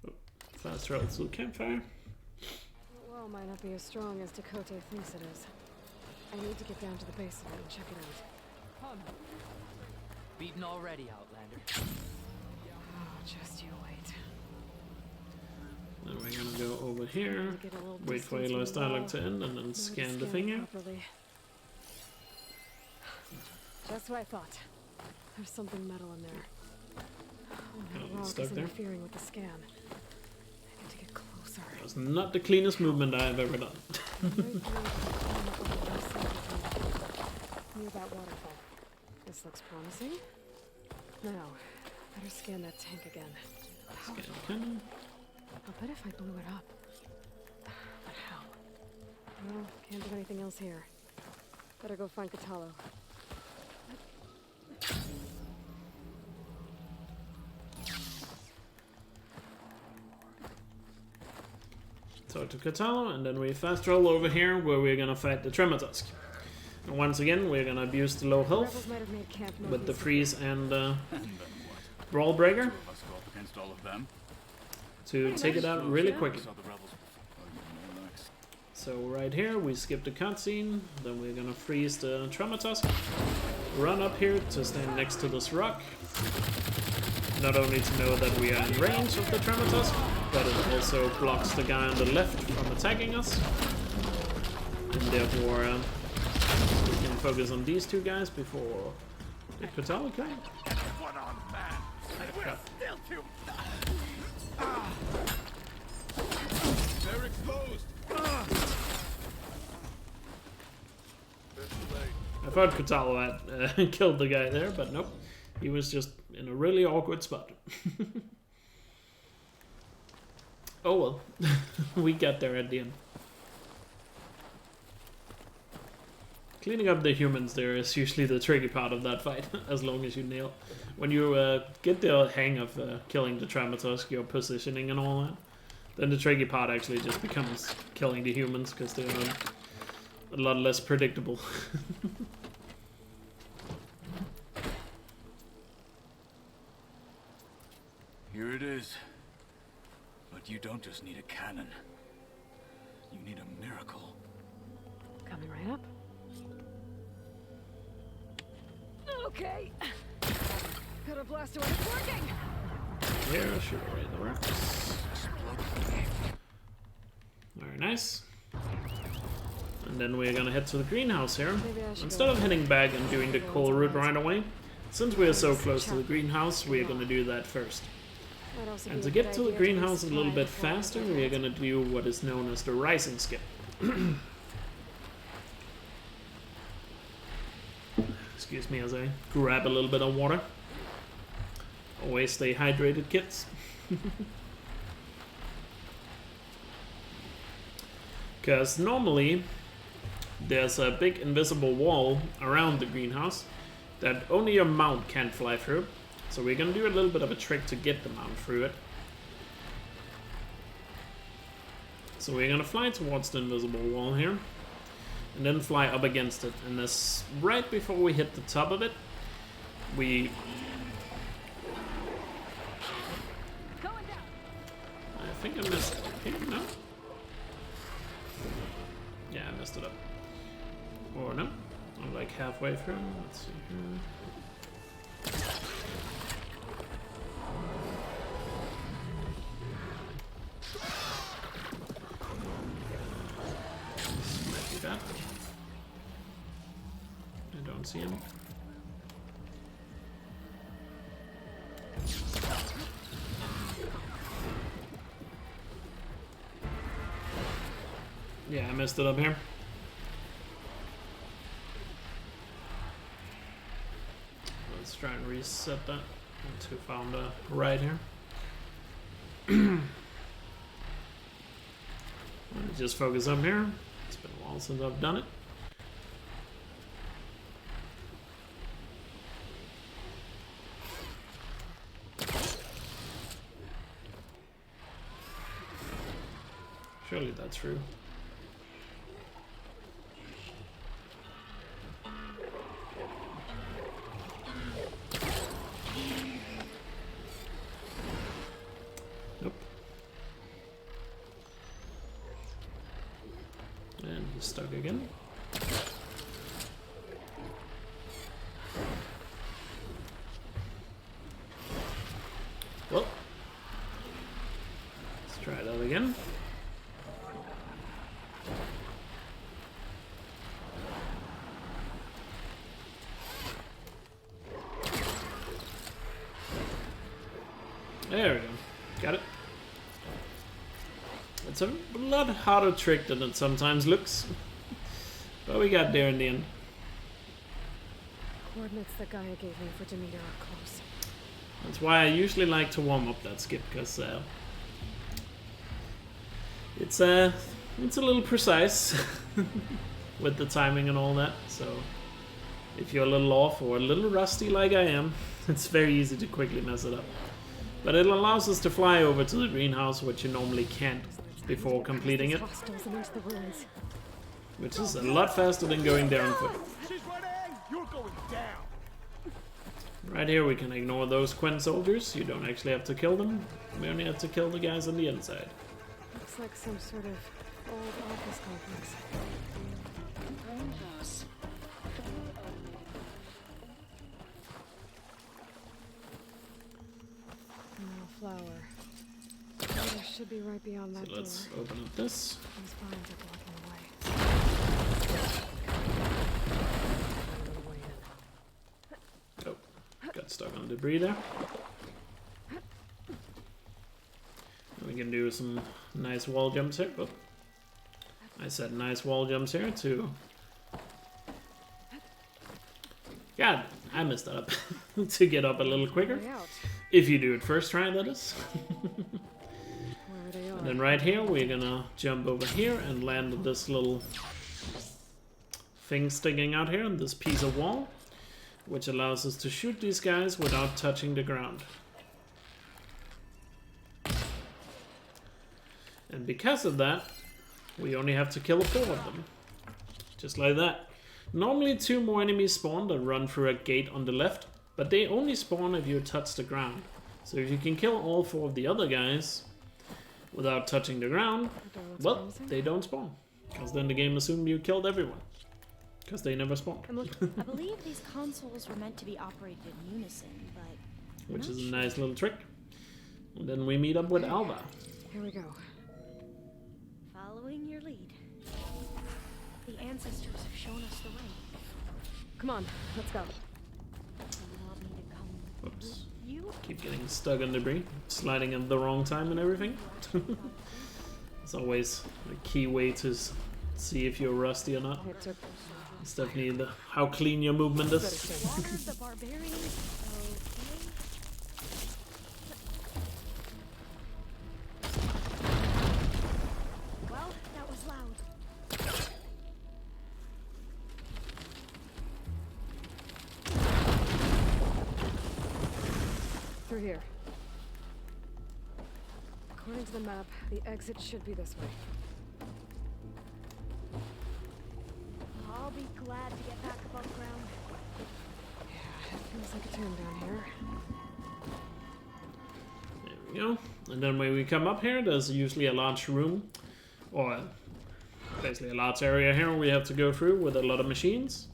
Oh, fast travel to the campfire. The wall might not be as strong as Dakota thinks it is. I need to get down to the base of it and check it out. Beaten already, Outlander. Oh, just you wait. Then we're gonna go over here, Get a little wait for distance Aloy's from the dialogue wall. to end, and then Know to scan the it thing here. properly. Just what I thought. There's something metal in there. Oh, that it's rock stuck is there. interfering with the scan. I need to get closer. That's not the cleanest movement I've ever done. Right near the corner of the west side of the- near that waterfall. This looks promising. Now, better scan that tank again. Scan the cannon. I'll bet if I blew it up. But how? Well, can't do anything else here. Better go find Katalo. Talk to Katalo, and then we fast travel over here where we're gonna fight the Trematusk. And once again, we're gonna abuse the low Rebels health might have made camp with the northeast. freeze and And then what? brawl breaker Two of us go up against all of them. to take it out really quickly. Saw the rebels before. Relax. So right here, we skip the cutscene, then we're gonna freeze the Trematusk, run up here to stand next to this rock, not only to know that we are in range of the Trematusk, but it also blocks the guy on the left from attacking us, and therefore we can focus on these two guys before the Katalo come. One on man. And we're still too. They're exposed. I thought Katalo had killed the guy there, but nope. He was just in a really awkward spot. Oh well. We got there at the end. Cleaning up the humans there is usually the tricky part of that fight, as long as you nail. When you get the hang of killing the Trematusk, your positioning and all that, then the tricky part actually just becomes killing the humans, because they're a lot less predictable. Here it is. But you don't just need a cannon. You need a miracle. Coming right up. Okay. Got a blaster when it's working. Here, shoot right in the rocks. Very nice. And then we're gonna head to the greenhouse here. Maybe I should Instead go of heading back and doing the coal route right away, since we're so close to the greenhouse, we're gonna do that first. Might also And be to a get good to the idea greenhouse a resupply little bit before I faster, get we're out. gonna do what is known as the rising skip. Excuse me as I grab a little bit of water. Always stay hydrated, kids. Because normally there's a big invisible wall around the greenhouse that only your mount can fly through. So we're gonna do a little bit of a trick to get the mount through it. So we're gonna fly towards the invisible wall here, and then fly up against it. And this, right before we hit the top of it, we... I think I messed it up here, no? Yeah, I messed it up. Or no? I'm like halfway through. Let's see here. Might be that. I don't see him. Yeah, I messed it up here. Let's try and reset that to found right here. Let me just focus up here. It's been a while since I've done it. Surely that's true. stuck again. Well, let's try that again. There we go. Got it. It's a lot harder trick than it sometimes looks. But we got there in the end. Coordinates that Gaia gave me for Demeter are close. That's why I usually like to warm up that skip, because it's a little precise with the timing and all that. So if you're a little off or a little rusty like I am, it's very easy to quickly mess it up. But it allows us to fly over to the greenhouse, which you normally can't before completing it, which is a lot faster than going there on foot. Right here we can ignore those Quen soldiers. You don't actually have to kill them. We only have to kill the guys on the inside. Looks like some sort of old office complex. Greenhouse. No flower. It should be right beyond that So let's door. open up this. These vines are blocking the way. Oh, got stuck on debris there. We can do some nice wall jumps here. Oh, I said nice wall jumps here to... God, I messed that up. To get up a little quicker. If you do it first try, that is. And then right here, we're gonna jump over here and land on this little thing sticking out here on this piece of wall, which allows us to shoot these guys without touching the ground. And because of that, we only have to kill 4 of them. Just like that. Normally 2 more enemies spawn that run through a gate on the left, but they only spawn if you touch the ground. So if you can kill all 4 of the other guys without touching the ground, well, they don't spawn. Because then the game assumes you killed everyone. Because they never spawned. I believe these consoles were meant to be operated in unison, but... Which is a nice little trick. And then we meet up with Alva. Here we go. Following your lead. The ancestors have shown us the way. Come on, let's go. You want me to come Whoops. with you? Keep getting stuck on debris. Sliding at the wrong time and everything. It's always a key way to see if you're rusty or not. It's definitely how clean your movement is. Water the barbarians. Okay. Well, that was loud. Through here. According to the map, the exit should be this way. I'll be glad to get back above ground. Yeah, it feels like a turn down here. There we go. And then when we come up here, there's usually a large room, or basically a large area here we have to go through with a lot of machines.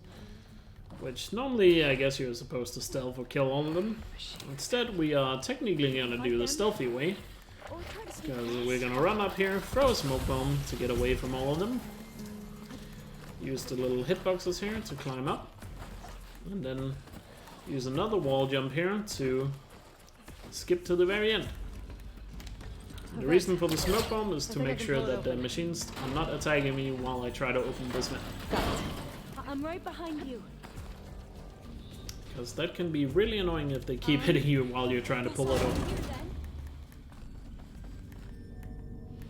Which normally, I guess you're supposed to stealth or kill all of them. Instead, we are technically gonna do the stealthy way. Because we're gonna run up here, throw a smoke bomb to get away from all of them. Use the little hitboxes here to climb up. And then use another wall jump here to skip to the very end. The reason for the smoke bomb is to make sure that the machines are not attacking me while I try to open this map. I'm right behind you. Because that can be really annoying if they keep hitting you while you're trying to pull it open.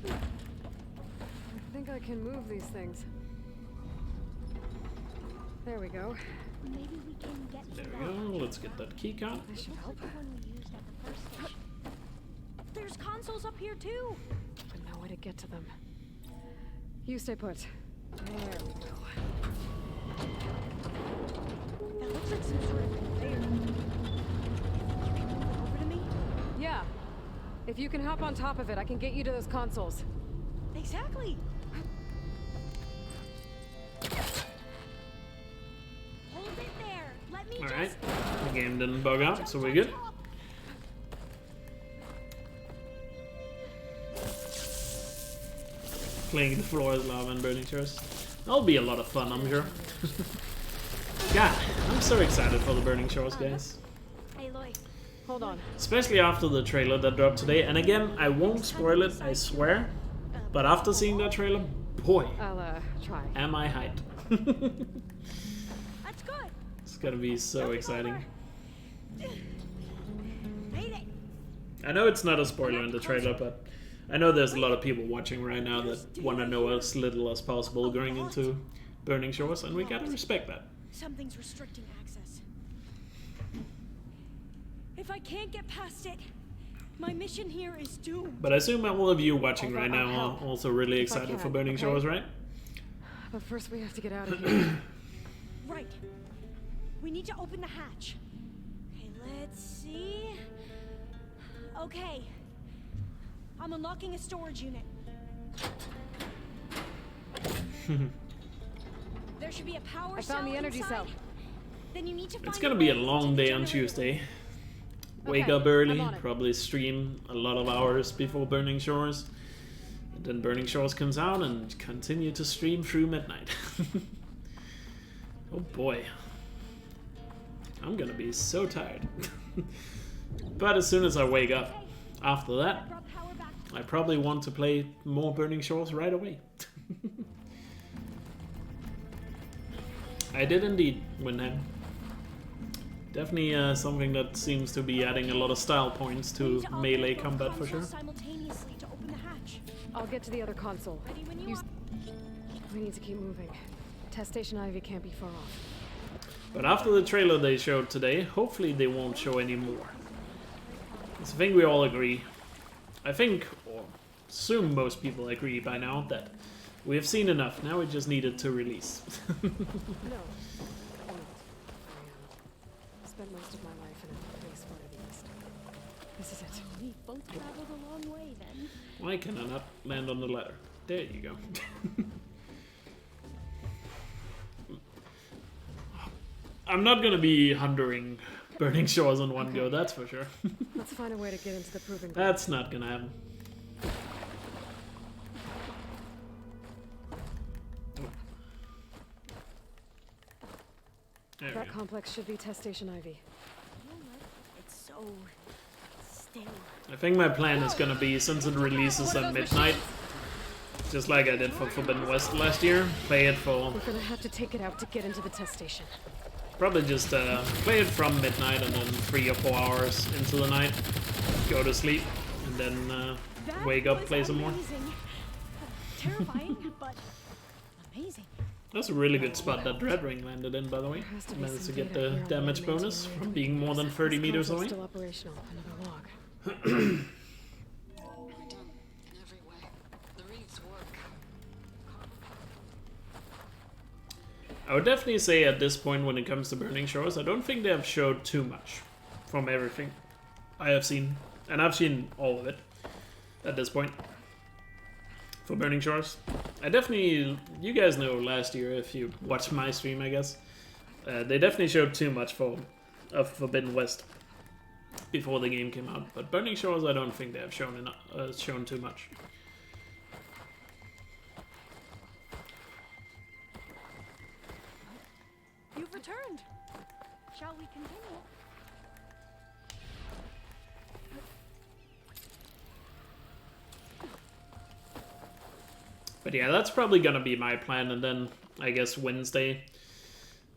I think I can move these things. There we go. Maybe we can get There we go, let's get that key card. This should help. the one we used at the first station. There's consoles up here too. But no way to get to them. You stay put. There we go. That looks like some sort of conveyor. Over to me? Yeah. If you can hop on top of it, I can get you to those consoles. Exactly. game didn't bug out, so we're good. Playing the floor is lava and burning shores. That'll be a lot of fun, I'm sure. God, I'm so excited for the burning shores, guys. Hey, Lloyd. Hold on. Especially after the trailer that dropped today. And again, I won't spoil it, I swear. But after seeing that trailer, boy, I'll try. am I hyped. That's good. It's gonna be so exciting. Made it. I know it's not a spoiler in the trailer, but I know there's a lot of people watching right now that want to know as little as possible going into Burning Shores, and we gotta respect that. Something's restricting access. If I can't get past it, my mission here is doomed. But I assume all of you watching right now are also really excited for Burning Shores, right? But first we have to get out of here. Right. We need to open the hatch. Okay, let's see. Okay. I'm unlocking a storage unit. There should be a power cell. I found the energy cell. Then you need to find It's gonna be a long day on Tuesday. Wake up early, probably stream a lot of hours before Burning Shores. And then Burning Shores comes out and continue to stream through midnight. Oh boy. I'm gonna be so tired. But as soon as I wake up, after that, I probably want to play more Burning Shores right away. I did indeed win him. Definitely something that seems to be adding a lot of style points to melee combat for sure. Simultaneously to open the hatch. I'll get to the other console. Ready when you are. We need to keep moving. Test Station Ivy can't be far off. But after the trailer they showed today, hopefully they won't show any more. I think we all agree. I think, or assume most people agree by now, that we have seen enough. Now we just need it to release. No. I spent most of my life in a place far to the east. This is it. We both traveled a long way then. Why can I not land on the ladder? There you go. I'm not gonna be hunting Burning Shores on one go, that's for sure. Let's find a way to get into the proving ground. That's not gonna happen. That complex should be Test Station Ivy. It's so still. I think my plan is gonna be, since it releases at midnight, just like I did for Forbidden West last year, play it for... We're gonna have to take it out to get into the test station. Probably just play it from midnight and then 3 or 4 hours into the night, go to sleep, and then wake up, play some more. Terrifying, but amazing. That's a really good spot that Dread Ring landed in, by the way. Managed to get the damage bonus from being more than 30 meters away. Still operational. Another log. I would definitely say at this point, when it comes to Burning Shores, I don't think they have showed too much from everything I have seen. And I've seen all of it at this point for Burning Shores. I definitely, you guys know last year, if you watched my stream, I guess, they definitely showed too much of Forbidden West before the game came out. But Burning Shores, I don't think they have shown enough, shown too much. You've returned. Shall we continue? But yeah, that's probably gonna be my plan, and then I guess Wednesday,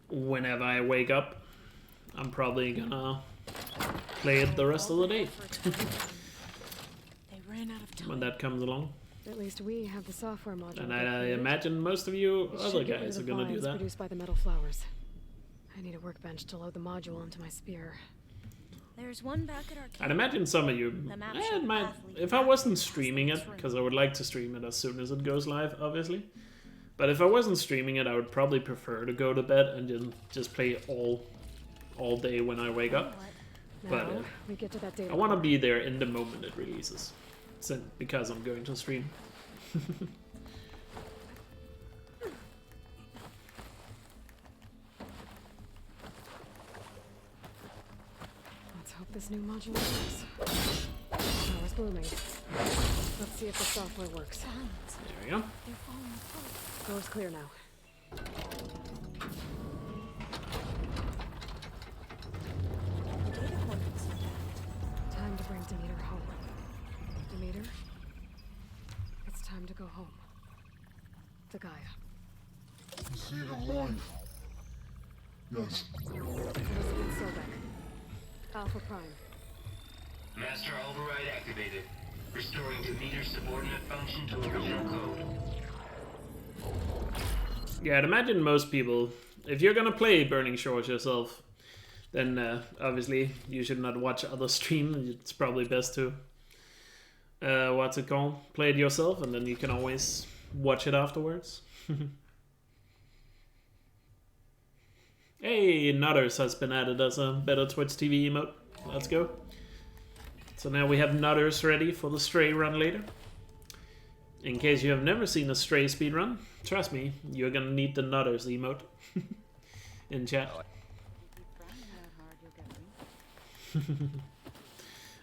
whenever I wake up, I'm probably gonna play it the rest of the day. They ran out of time. When that comes along. At least we have the software module. And I imagine most of you other guys are gonna do that. Produced by the metal flowers. I need a workbench to load the module onto my spear. There's one back at our camp. I'd imagine some of you, if I wasn't streaming it, because I would like to stream it as soon as it goes live, obviously. But if I wasn't streaming it, I would probably prefer to go to bed and just play all day when I wake up. But we get to that data I want to be there in the moment it releases, because I'm going to stream. this new module works. Power's booming. Let's see if the software works. There we go. Door's clear now. Time to bring Demeter home. Demeter, it's time to go home. To Gaia. See the light. Yes. Elizabeth Sobek. Alpha Prime. Master override activated. Restoring Demeter's subordinate function to original code. Yeah, I'd imagine most people, if you're gonna play Burning Shores yourself, then obviously you should not watch other stream. It's probably best to what's it called? Play it yourself, and then you can always watch it afterwards. Hey, Nutters has been added as a better Twitch TV emote. Let's go. So now we have Nutters ready for the Stray run later. In case you have never seen a Stray speedrun, trust me, you're gonna need the Nutters emote in chat.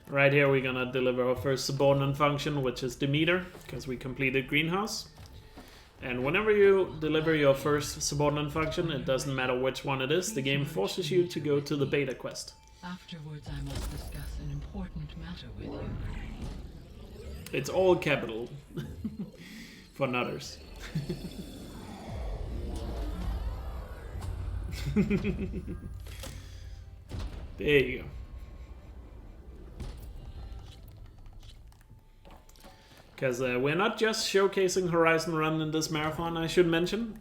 Right here we're gonna deliver our first subordinate function, which is Demeter, because we completed Greenhouse. And whenever you deliver your first subordinate function, it doesn't matter which one it is, the game forces you to go to the beta quest. Afterwards, I must discuss an important matter with you. It's all capital for Nutters. There you go. Because we're not just showcasing Horizon Run in this marathon, I should mention.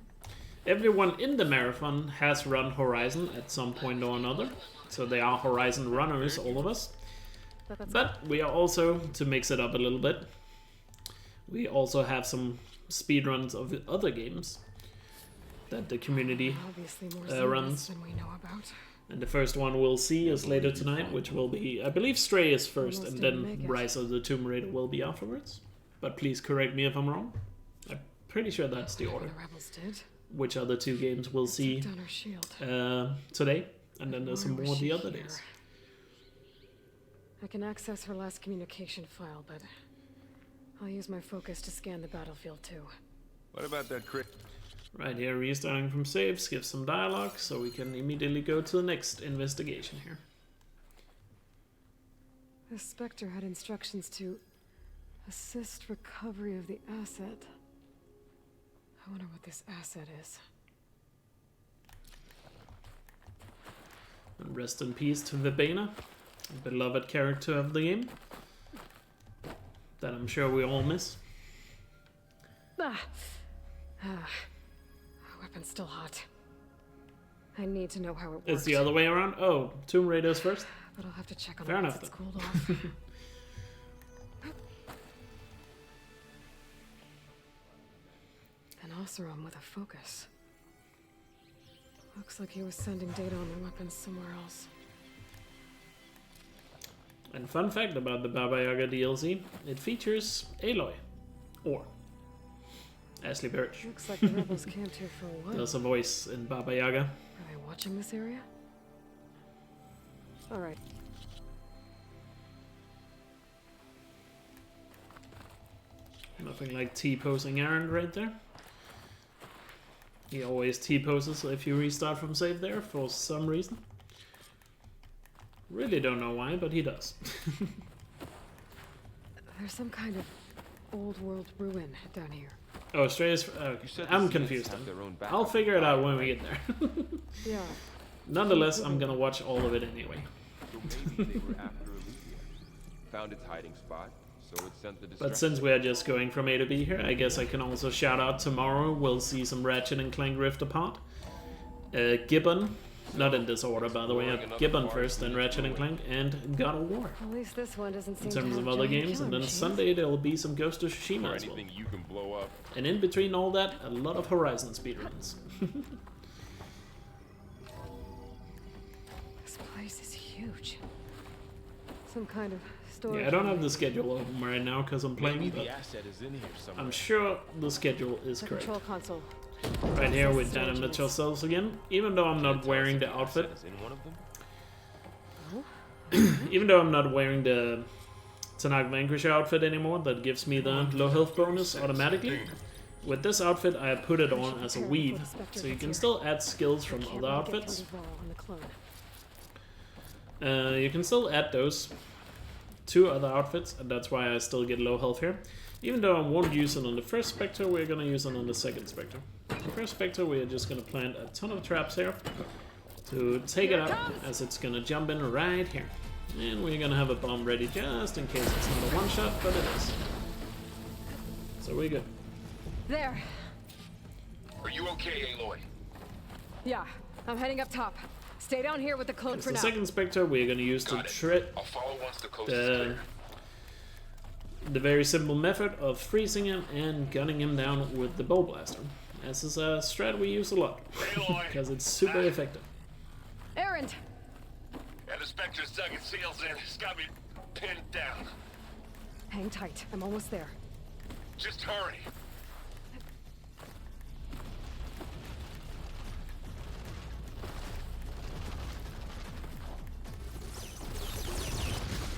Everyone in the marathon has run Horizon at some point or another. So they are Horizon runners, all of us. But we are also, to mix it up a little bit, we also have some speedruns of other games that the community runs. Than we know about. And the first one we'll see is later tonight, which will be, I believe Stray is first, and then Rise of the Tomb Raider will be afterwards. But please correct me if I'm wrong. I'm pretty sure that's the order. The rebels did. Which other two games we'll see today, and then there's some more the other days. I can access her last communication file, but I'll use my focus to scan the battlefield too. What about that crit? Right here, restarting from saves, give some dialogue, so we can immediately go to the next investigation here. The Spectre had instructions to assist recovery of the asset. I wonder what this asset is. And rest in peace to Verbena, a beloved character of the game, that I'm sure we all miss. Weapon's still hot. I need to know how it works. It's the other way around? Oh, Tomb Raider's first? But I'll have to check on Fair it enough, once it's cooled off. An Oseram with a focus. Looks like he was sending data on the weapons somewhere else. And fun fact about the Baba Yaga DLC, it features Aloy. Or Ashley Birch. Looks like the rebels camped here for a while. There's a voice in Baba Yaga. Are they watching this area? Alright. Nothing like T-posing Aaron right there. He always T-poses if you restart from save there for some reason. Really don't know why, but he does. There's some kind of old world ruin down here. Oh, Stray is... I'm confused. I'll figure it out when we get there. Yeah. Nonetheless, I'm gonna watch all of it anyway. So maybe they were after Olivia. Found its hiding spot, so it sent the But since we are just going from A to B here, I guess I can also shout out tomorrow. We'll see some Ratchet and Clank Rift Apart. Gibbon, not in this order by the way, Gibbon first, then Ratchet and Clank, and God of War. At least this one doesn't seem in terms to of have other giant games, and then machines. Sunday there will be some Ghost of Tsushima as well. Anything you can blow up. And in between all that, a lot of Horizon speedruns. This place is huge. Some kind of storage. Yeah, I don't have the schedule open right now because I'm playing, Maybe but the asset is in here somewhere. I'm sure the schedule is The correct. control console. Right here with Dana Mitchell selves again, even though I'm not wearing the outfit. In one of them? even though I'm not wearing the Tanak Vanquisher outfit anymore, that gives me the low health bonus automatically. With this outfit, I put it on as a weave, so you can still add skills from other outfits. You can still add those to other outfits, and that's why I still get low health here. Even though I won't use it on the first Spectre, we're gonna use it on the second Spectre. The first Spectre, we're just gonna plant a ton of traps here to take it out, as it's gonna jump in right here. And we're gonna have a bomb ready just in case it's not a one-shot, but it is. So we're good. There. Are you okay, Aloy? Yeah, I'm heading up top. Stay down here with the cloak As for the now. second Spectre, we're gonna use Got I'll follow once the coast is clear. The very simple method of freezing him and gunning him down with the bow blaster. This is a strat we use a lot because it's super effective. Errand. Yeah, the Spectre's dug its seals in. It's got me pinned down. Hang tight. I'm almost there. Just hurry.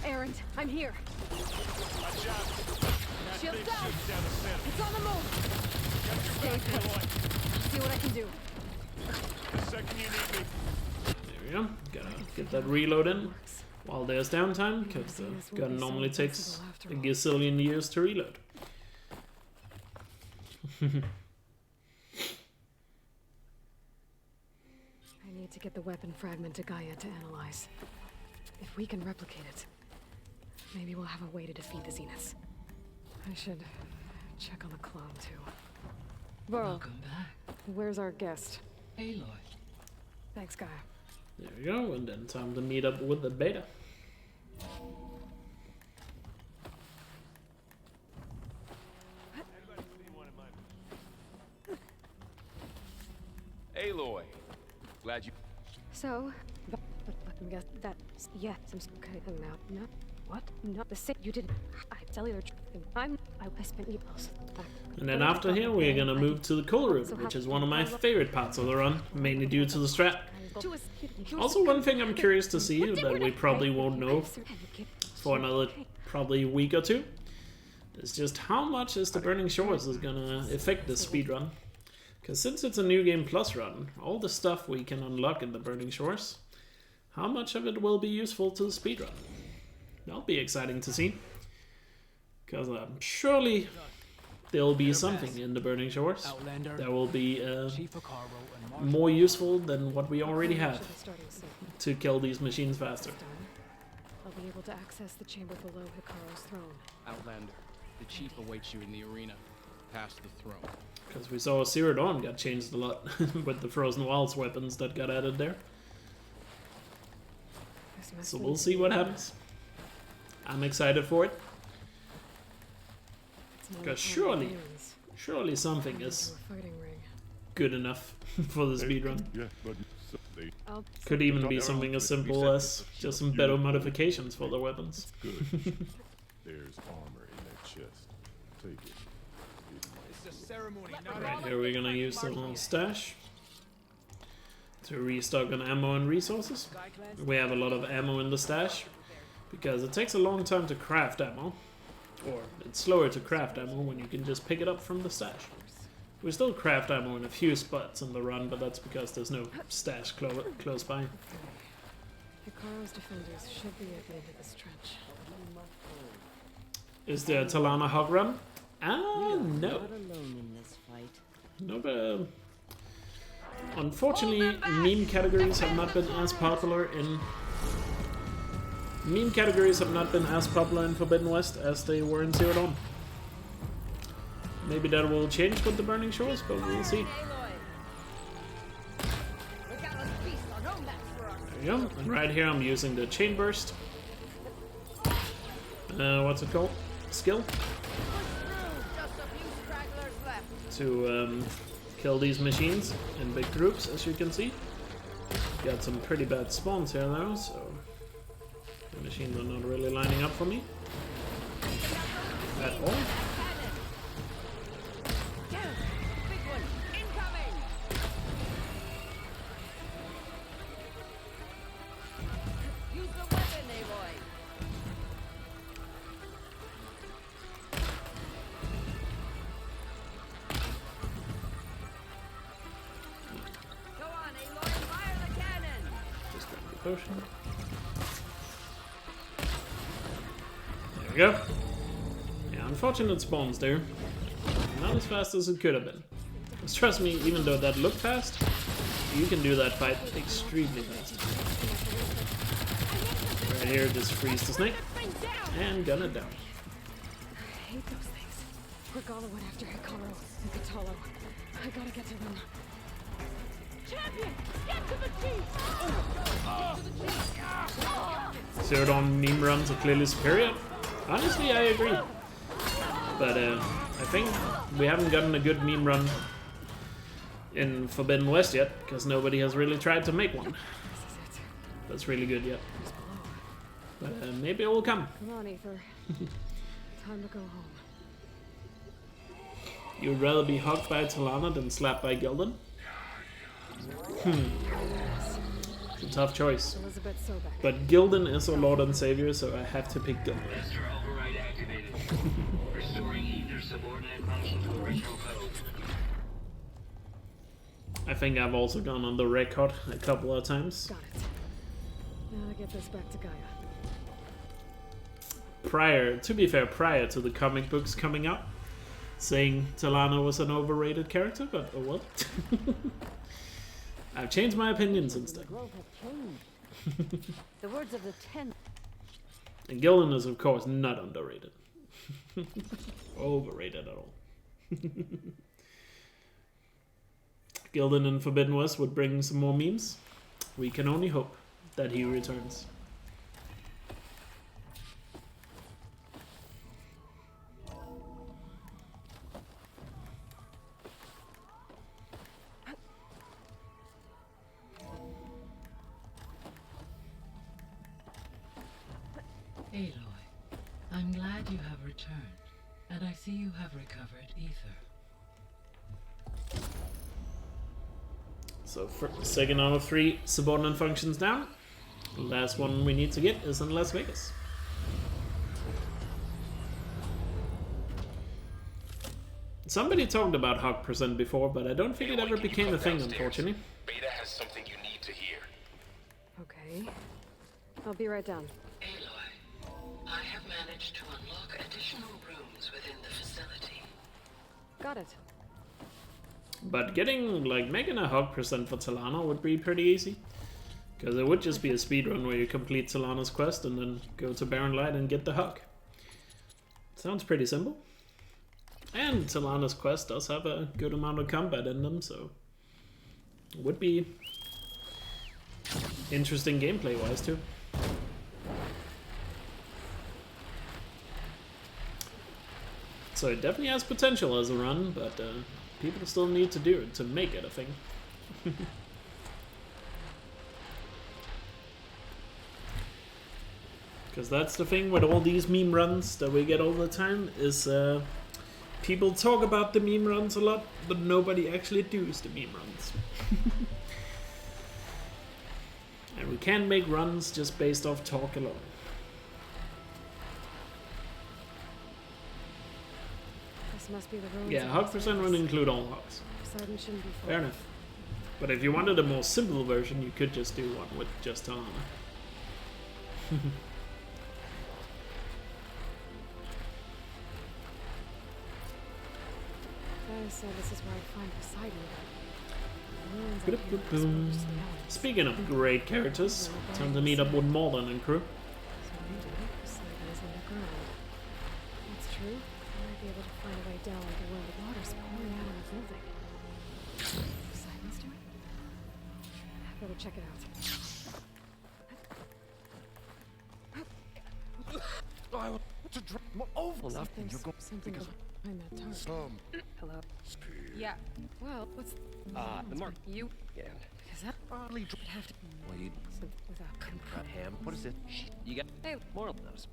Errand, I'm here. Watch out. Shield That down. thing's shooting down the center. It's on the move. Stay put. See what I can do. The second you need me. There we go. Gotta get that reload in while there's downtime, because the gun normally takes a gazillion years to reload. I need to get the weapon fragment to Gaia to analyze. If we can replicate it, maybe we'll have a way to defeat the Zeniths. I should check on the clone too. Burl, Welcome back. where's our guest? Aloy. Thanks, Gaia. There we go, and then time to meet up with the beta. Aloy. Glad you... So, but I guess that, yeah, some okay now. No, what? No, the sick you did. I cellular. I spent emails. And then after here, we're gonna move to the cool room, which is one of my favorite parts of the run, mainly due to the strat. Also, one thing I'm curious to see that we probably won't know for another probably week or two is just how much is the Burning Shores is gonna affect this speedrun. Because since it's a New Game Plus run, all the stuff we can unlock in the Burning Shores, how much of it will be useful to the speedrun? That'll be exciting to see. Because surely there'll be something in the Burning Shores that will be more useful than what we already have to kill these machines faster. I'll be able to access the chamber below Hikaru's throne. Outlander, the chief awaits you in the arena, past the throne. Because we saw Zero Dawn got changed a lot with the Frozen Wilds weapons that got added there. So we'll see what happens. I'm excited for it. Because surely something is good enough for the speedrun. Could even be something as simple as just some better modifications for the weapons. There's armor in that chest. Take it. Right here we're gonna use the little stash to restock on ammo and resources. We have a lot of ammo in the stash because it takes a long time to craft ammo, or it's slower to craft ammo when you can just pick it up from the stash. We still craft ammo in a few spots in the run, but that's because there's no stash close by. Hikaru's defenders should be at the end of this trench. Is there a Talana hog run? No. No, but unfortunately, meme categories have not been as popular in Forbidden West as they were in Zero Dawn. Maybe that will change with the Burning Shores, but we'll see. There you go. And right here I'm using the Chain Burst. What's it called? Skill? To kill these machines in big groups, as you can see. Got some pretty bad spawns here though, so the machines are not really lining up for me at all. potion. There we go. Yeah, unfortunate spawns there. Not as fast as it could have been. Because trust me, even though that looked fast, you can do that fight extremely fast. Right here, just freeze the snake. And gun it down. I hate those things. Regala went after Hikaru and Katalo. I gotta get to them. Champion! Get to the chief! Zero-Dawn meme runs are clearly superior. Honestly, I agree. But I think we haven't gotten a good meme run in Forbidden West yet, because nobody has really tried to make one. That's really good yet. But maybe it will come. Come on, Aether. Time to go home. You'd rather be hugged by Talana than slapped by Gildan? It's a tough choice. But Gildan is our Lord and Savior, so I have to pick Gildan. Master override activated. Restoring ether subordinate function to original code. I think I've also gone on the record a couple of times. Got it. Now to get this back to Gaia. To be fair, prior to the comic books coming out, saying Talana was an overrated character, but oh well. I've changed my opinion since then. The words of the 10. And Gildan is of course not underrated. Overrated at all. Gildan in Forbidden West would bring some more memes. We can only hope that he returns. Aloy, I'm glad you have returned, and I see you have recovered ether. So for second out of 3 subordinate functions down. The last one we need to get is in Las Vegas. Somebody talked about hog percent before, but I don't think it ever became a thing, unfortunately. Beta has something you need to hear. Okay. I'll be right down. Aloy, I have managed to unlock additional rooms within the facility. Got it. But making a hog percent for Talana would be pretty easy. Because it would just be a speedrun where you complete Talana's quest and then go to Barren Light and get the hug. Sounds pretty simple. And Talana's quest does have a good amount of combat in them, so it would be interesting gameplay wise too. So it definitely has potential as a run, but people still need to do it to make it a thing. Because that's the thing with all these meme runs that we get all the time, is people talk about the meme runs a lot, but nobody actually does the meme runs. And we can't make runs just based off talk alone. This must be the ruins. Yeah, hog percent would include all hogs. Poseidon shouldn't be full. Fair enough. But if you wanted a more simple version, you could just do one with just Talana. I said this is where I find Poseidon. The ruins out here are exposed to the elements. Speaking of great characters, time to meet up with Mordan and crew. So maybe Poseidon is underground. That's true. I might be able to find a way down to where the water's pouring out of the building. Poseidon's doing? I better check it out. I want to drink more over. Nothing. You're going Something behind that target. Hello. Yeah. Well, what's the mark. You? Yeah. Is that probably would have to? Well, you Without cut ham. What is it? Shh. You got. Hey, More of those.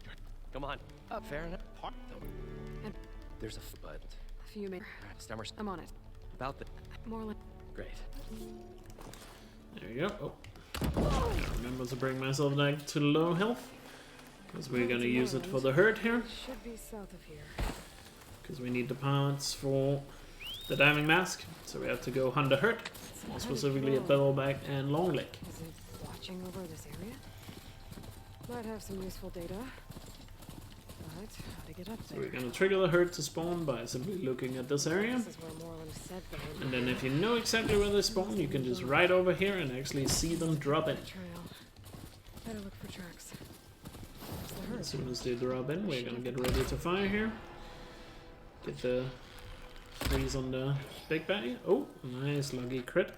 Come on. Fair enough. Part though. And There's a but. a few minutes. Stammers. I'm on it. About the. Morland. Great. There you go. Oh. Remember to bring myself back to low health. Because we're gonna use it for the herd here. Should be south of here. Because we need the parts for the diving mask. So we have to go hunt a herd. More specifically a bellowback and long leg. Is it what? watching over this area. Might have some useful data. But how to get up So there? we're gonna trigger the herd to spawn by simply looking at this area. This is where Moreland said they would And then if you know exactly where they spawn, you can just ride over here and actually see them drop in. trail. Better look for tracks. There's the herd. As soon as they drop in, we're gonna get ready to fire here. Get the freeze on the big baddie. Oh, nice lucky crit.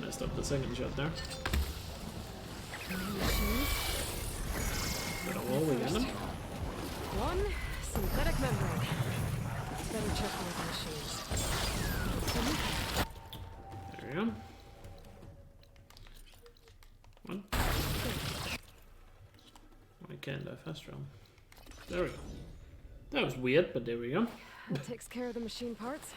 Messed up the second shot there. But oh, we got him. One synthetic membrane. Better check those machines. There we go. One. Why can't I fast travel? There we go. That was weird, but there we go. That takes care of the machine parts.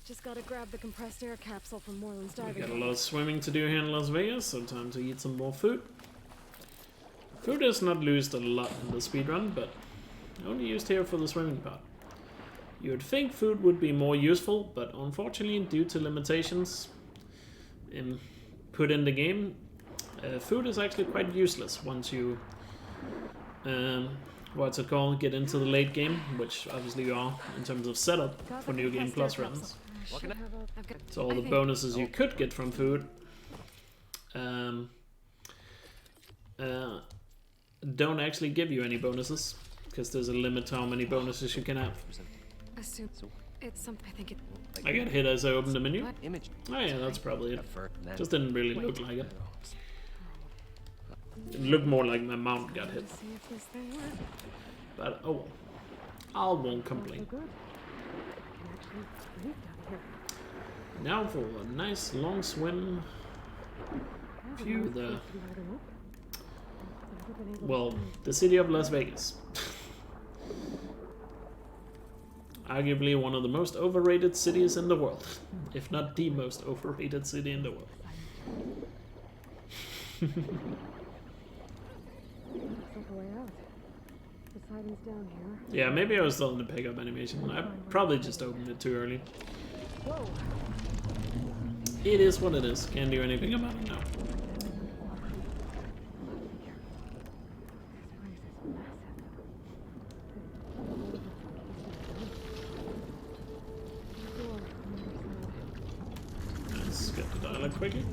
Just gotta grab the compressed air capsule from Moreland's We diving. got a lot of swimming to do here in Las Vegas, so time to eat some more food. Food is not used a lot in the speedrun, but only used here for the swimming part. You would think food would be more useful, but unfortunately, due to limitations put in the game, food is actually quite useless once you, what's it called, get into the late game, which obviously you are in terms of setup for New Game Plus runs. So all the bonuses you could get from food don't actually give you any bonuses, because there's a limit to how many bonuses you can have. Assume it's something. I think it. I got hit as I opened the menu. Image. Oh yeah, that's probably it. Just didn't really look like it. It looked more like my mount got hit. See if this thing works. But oh well. I won't complain. Now for a nice long swim. View the... well, the city of Las Vegas. Arguably one of the most overrated cities in the world. If not the most overrated city in the world. Yeah, maybe I was still in the pickup animation. I probably just opened it too early. It is what it is. Can't do anything about it now. Let's get the dialogue quickly.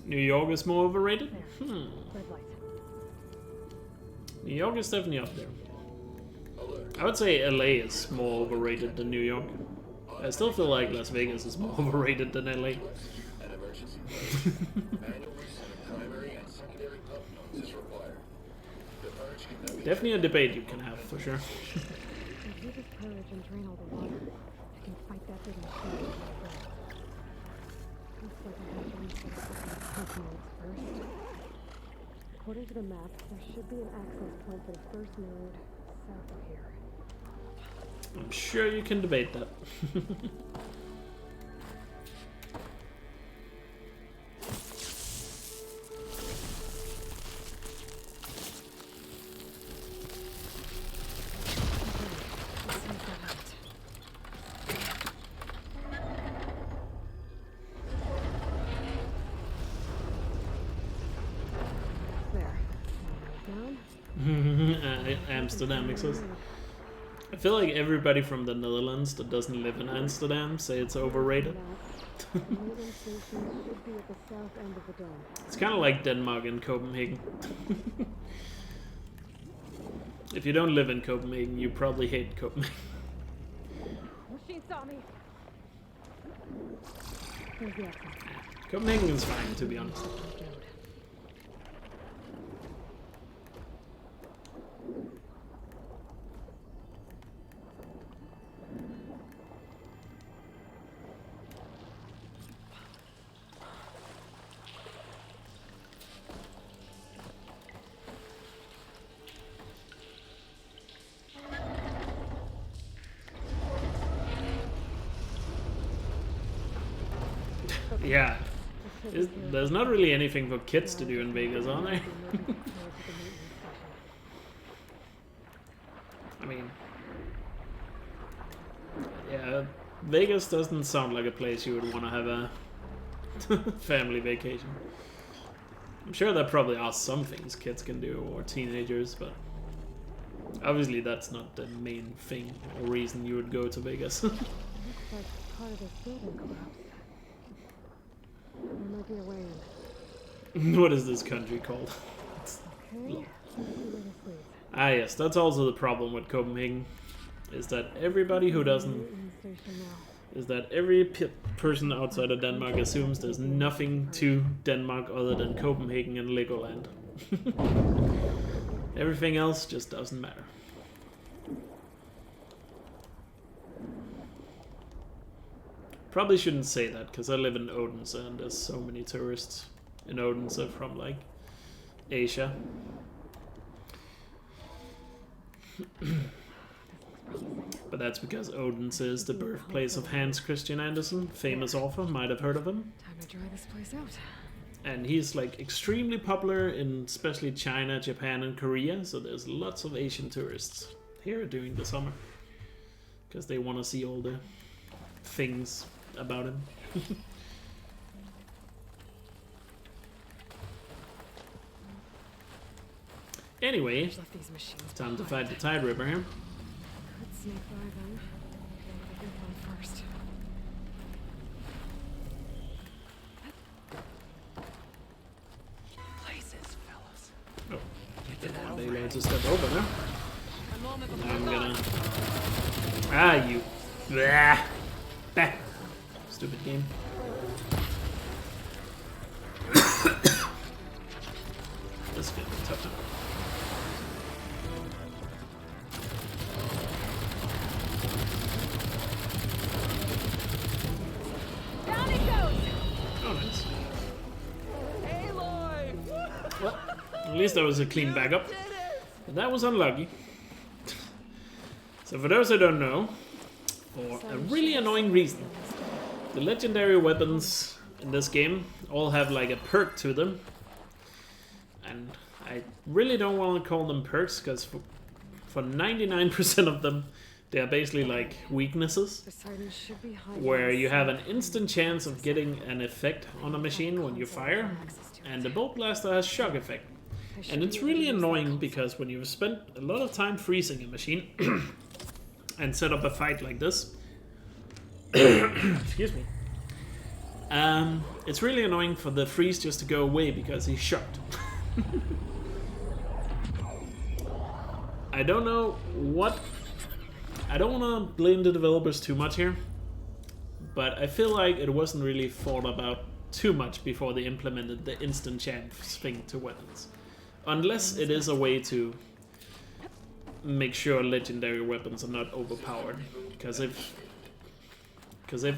New York is more overrated? New York is definitely up there. I would say LA is more overrated than New York. I still feel like Las Vegas is more overrated than LA. Definitely a debate you can have, for sure. According to the map, there should be an access point for the first node south of here. I'm sure you can debate that. Amsterdam exists. I feel like everybody from the Netherlands that doesn't live in Amsterdam say it's overrated. It's kind of like Denmark and Copenhagen. If you don't live in Copenhagen, you probably hate Copenhagen. Machine saw me. Copenhagen is fine, to be honest. Yeah. There's not really anything for kids to do in Vegas, are there? I mean... Yeah, Vegas doesn't sound like a place you would want to have a family vacation. I'm sure there probably are some things kids can do, or teenagers, but... Obviously that's not the main thing or reason you would go to Vegas. Looks like part of this building collapsed. There might be a way in. What is this country called? Okay. Ah yes, that's also the problem with Copenhagen. Is that everybody who doesn't... Is that every person outside of Denmark assumes there's nothing to Denmark other than Copenhagen and Legoland. Everything else just doesn't matter. Probably shouldn't say that, because I live in Odense and there's so many tourists in Odense from, like, Asia. But that's because Odense is the birthplace of Hans Christian Andersen, famous author, might have heard of him. Time to try this place out. And he's like extremely popular in especially China, Japan and Korea, so there's lots of Asian tourists here during the summer. Because they want to see all the things about him. Anyway, time to fight the Tide Ripper here. Could sneak by them. Get one first. Places, fellas. Oh, they learned to step over now. I'm gonna... Ah, you... Blah. Bah. Stupid game. This is gonna be tough now. Well, at least that was a clean backup. But that was unlucky. So for those who don't know, for a really annoying reason, the legendary weapons in this game all have like a perk to them. And I really don't want to call them perks, because for 99% of them, they are basically like weaknesses, where you have an instant chance of getting an effect on a machine when you fire, and the Bolt Blaster has shock effect. And it's really annoying because when you've spent a lot of time freezing a machine and set up a fight like this, excuse me, it's really annoying for the freeze just to go away because he's shocked. I don't know what... I don't want to blame the developers too much here, but I feel like it wasn't really thought about too much before they implemented the instant chance thing to weapons. Unless it is a way to make sure legendary weapons are not overpowered. Because if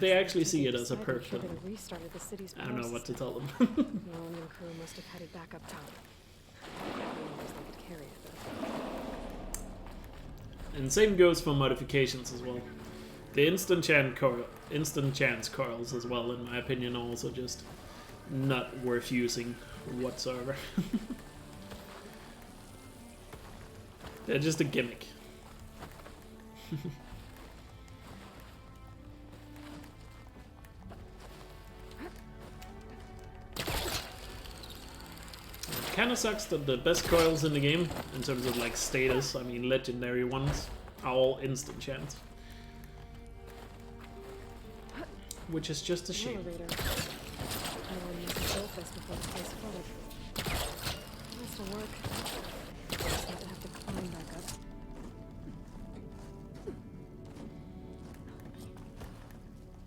they actually see it as a perk, then I don't know what to tell them. The London crew must have headed back up top. They could carry it, though. And same goes for modifications as well. The instant chance coils as well, in my opinion, are also just not worth using whatsoever. They're just a gimmick. It kinda sucks that the best coils in the game, in terms of like status, I mean legendary ones, are all instant chance. Which is just a shame.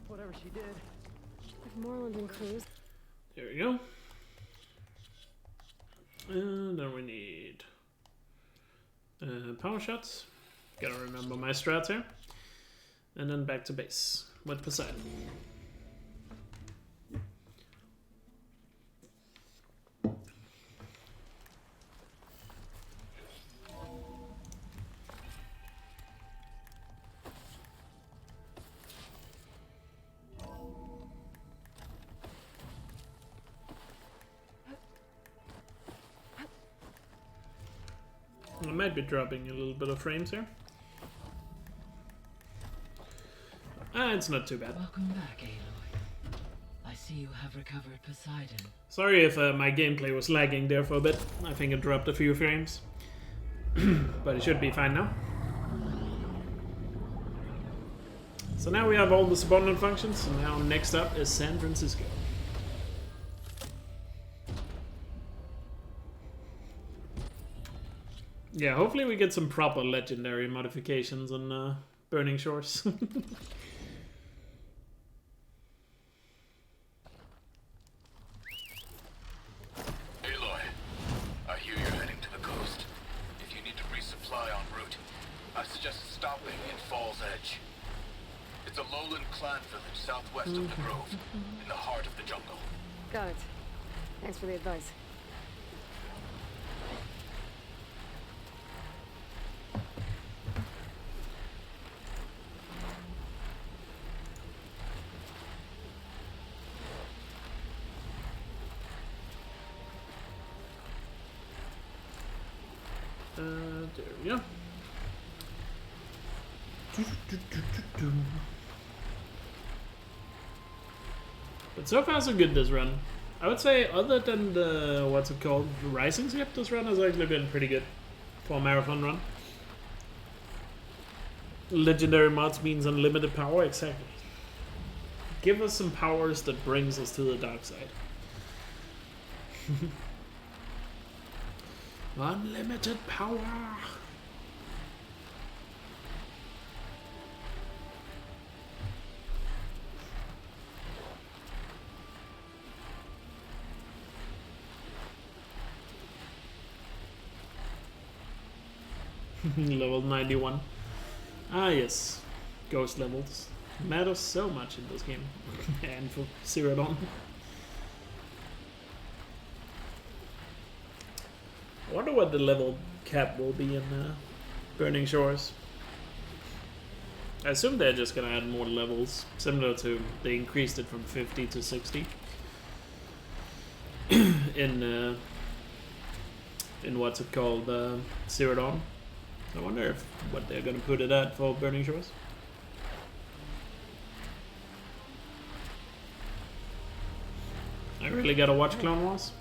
Whatever she did. If Moreland and crews. There we go. And then we need power shots. Gotta remember my strats here. And then back to base with Poseidon. might be dropping a little bit of frames here. It's not too bad. Welcome back, Aloy. I see you have recovered Poseidon. Sorry if my gameplay was lagging there for a bit. I think it dropped a few frames. But it should be fine now. So now we have all the subordinate functions, and now next up is San Francisco. Yeah, hopefully we get some proper legendary modifications on Burning Shores. Aloy, I hear you're heading to the coast. If you need to resupply en route, I suggest stopping in Fall's Edge. It's a lowland clan village southwest of the Grove, in the heart of the jungle. Got it. Thanks for the advice. There we go. But so far so good this run. I would say other than the, what's it called, the Rising Ship, this run has actually been pretty good for a marathon run. Legendary mods means unlimited power, exactly. Give us some powers that brings us to the dark side. Unlimited power! Level 91. Ah yes, ghost levels matter so much in this game. And for Zero Dawn. I wonder what the level cap will be in Burning Shores. I assume they're just gonna add more levels, similar to they increased it from 50 to 60 in what's it called, Zero Dawn. I wonder if what they're gonna put it at for Burning Shores. I really gotta watch Clone Wars.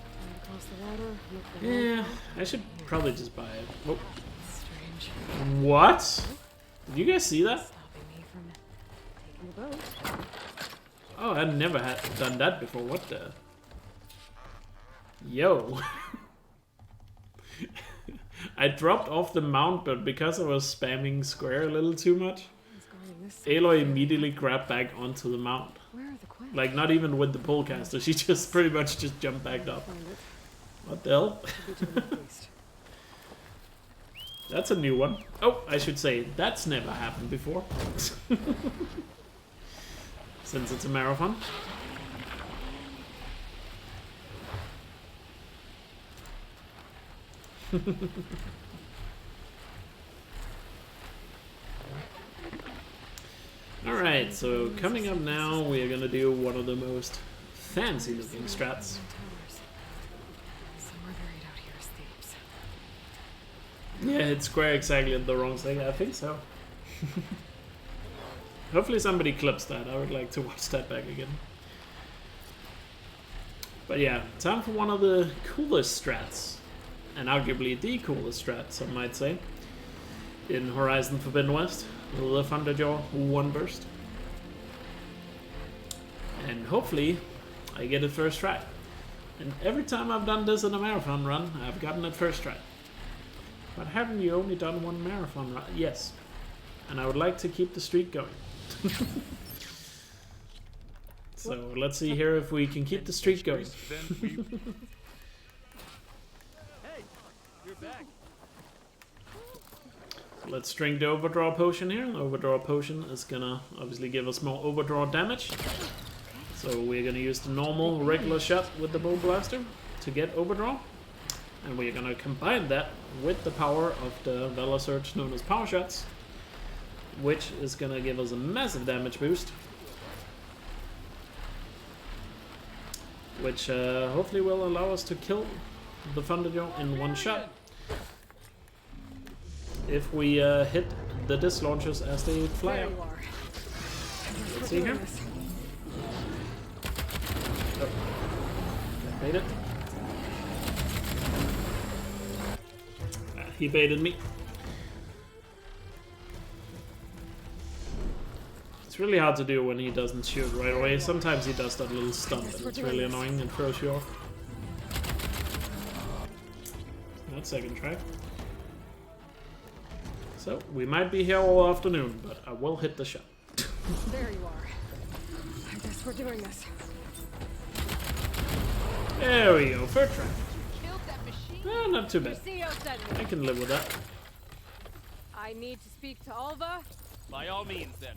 Yeah, I should probably just buy it. Oh. What? Did you guys see that? Oh, I never had done that before. What the? Yo. I dropped off the mount, but because I was spamming square a little too much, Aloy immediately grabbed back onto the mount. Like, not even with the polecaster, she just pretty much just jumped back up. What the hell? That's a new one. Oh, I should say, that's never happened before. Since it's a marathon. Alright, so coming up now, we are gonna do one of the most fancy looking strats. Yeah, it's square exactly at the wrong thing, I think so. Hopefully somebody clips that, I would like to watch that back again. But yeah, time for one of the coolest strats. And arguably the coolest strat, some might say, in Horizon Forbidden West, the Thunderjaw One Burst. And hopefully I get it first try. And every time I've done this in a marathon run, I've gotten it first try. But haven't you only done one marathon run? Yes. And I would like to keep the streak going. So let's see here if we can keep the streak going. Let's drink the overdraw potion here. The overdraw potion is gonna obviously give us more overdraw damage. So we're gonna use the normal regular shot with the bow blaster to get overdraw. And we're gonna combine that with the power of the Valor Surge known as Power Shots, which is gonna give us a massive damage boost. Which hopefully will allow us to kill the Thunderjaw in one shot. if we hit the disc launchers as they fly There out. you are. Let's see here. Oh. That made it. He baited me. It's really hard to do when he doesn't shoot right away. Sometimes he does that little stunt and it's really annoying and throws you off. Not second try. So, we might be here all afternoon, but I will hit the shot. There you are. I guess we're doing this. There we go, third try. Not too bad. I can live with that. I need to speak to Alva. By all means, then.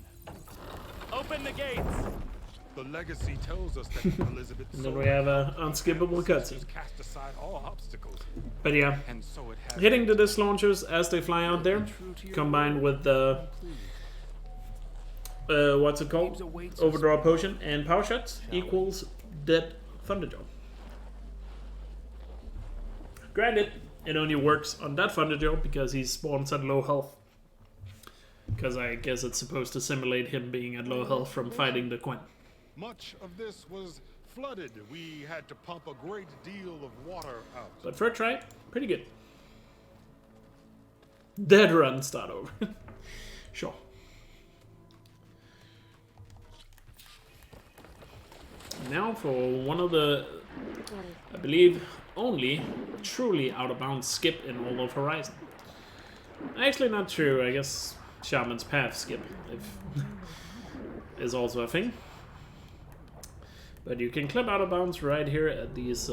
Open the gates. The legacy tells us that Elizabeth And then we have a unskippable cutscene. cast aside all obstacles. But yeah, And so it has hitting the disc launchers as they fly out there, combined with the what's it called? Overdraw potion and power shots equals dead Thunderjaw. Granted, it only works on that Thunderjaw because he spawns at low health. Because I guess it's supposed to simulate him being at low health from fighting the Quen. Much of this was flooded. We had to pump a great deal of water out. But first try, pretty good. Dead run, start over. Sure. Now for one of the, I believe, only truly out-of-bounds skip in all of Horizon. Actually not true, I guess Shaman's Path skip is also a thing. But you can clip out of bounds right here at these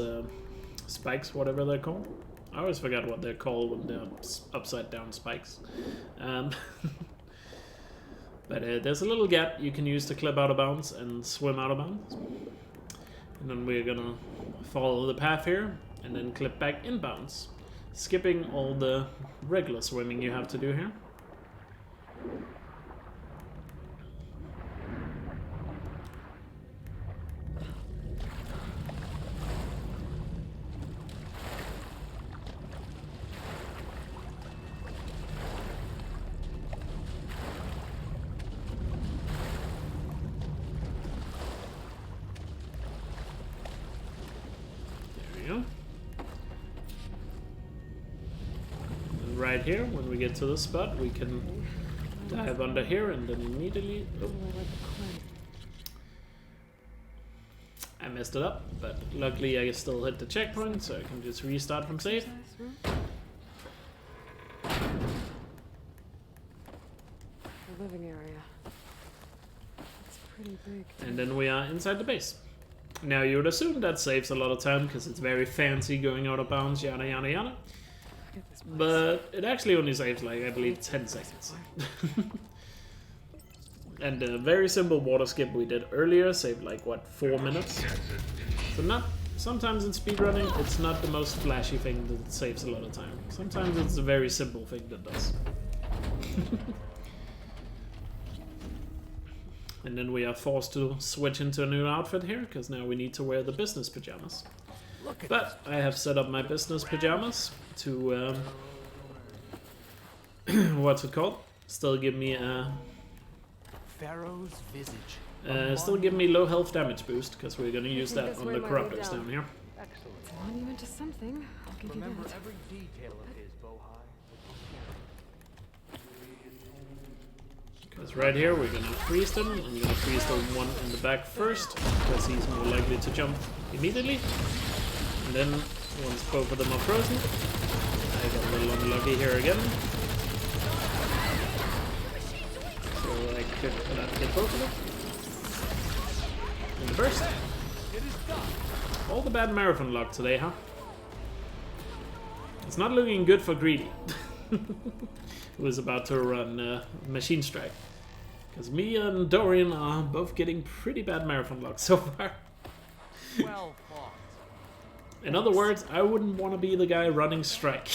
spikes, whatever they're called. I always forgot what they're called when they're upside down spikes. But there's a little gap you can use to clip out of bounds and swim out of bounds. And then we're gonna follow the path here and then clip back in bounds, skipping all the regular swimming you have to do here. Right here, when we get to the spot, we can dive under here and then immediately... Oh. I messed it up, but luckily I still hit the checkpoint, so I can just restart from save. The living area. It's pretty big. And then we are inside the base. Now you would assume that saves a lot of time because it's very fancy going out of bounds, yada yada yada. But it actually only saves like, I believe, 10 seconds. And the very simple water skip we did earlier saved like, what, 4 minutes? So not, sometimes in speedrunning, it's not the most flashy thing that saves a lot of time. Sometimes it's a very simple thing that does. And then we are forced to switch into a new outfit here, because now we need to wear the business pajamas. But I have set up my business pajamas to, what's it called? Still give me a... Pharaoh's visage. Still give me low health damage boost, because we're gonna use that on the corruptors down here. Excellent. It's a monument to something. I'll give Remember you that. every detail of his Bohai. Because right here we're gonna freeze them. I'm gonna freeze the one in the back first, because he's more likely to jump immediately. And then, once both of them are frozen, I got a little unlucky here again. So I could not get both of them. In the burst. All the bad marathon luck today, huh? It's not looking good for Greedy. Who is about to run Machine Strike. Because me and Dorian are both getting pretty bad marathon luck so far. Well fought. In other words, I wouldn't want to be the guy running Strike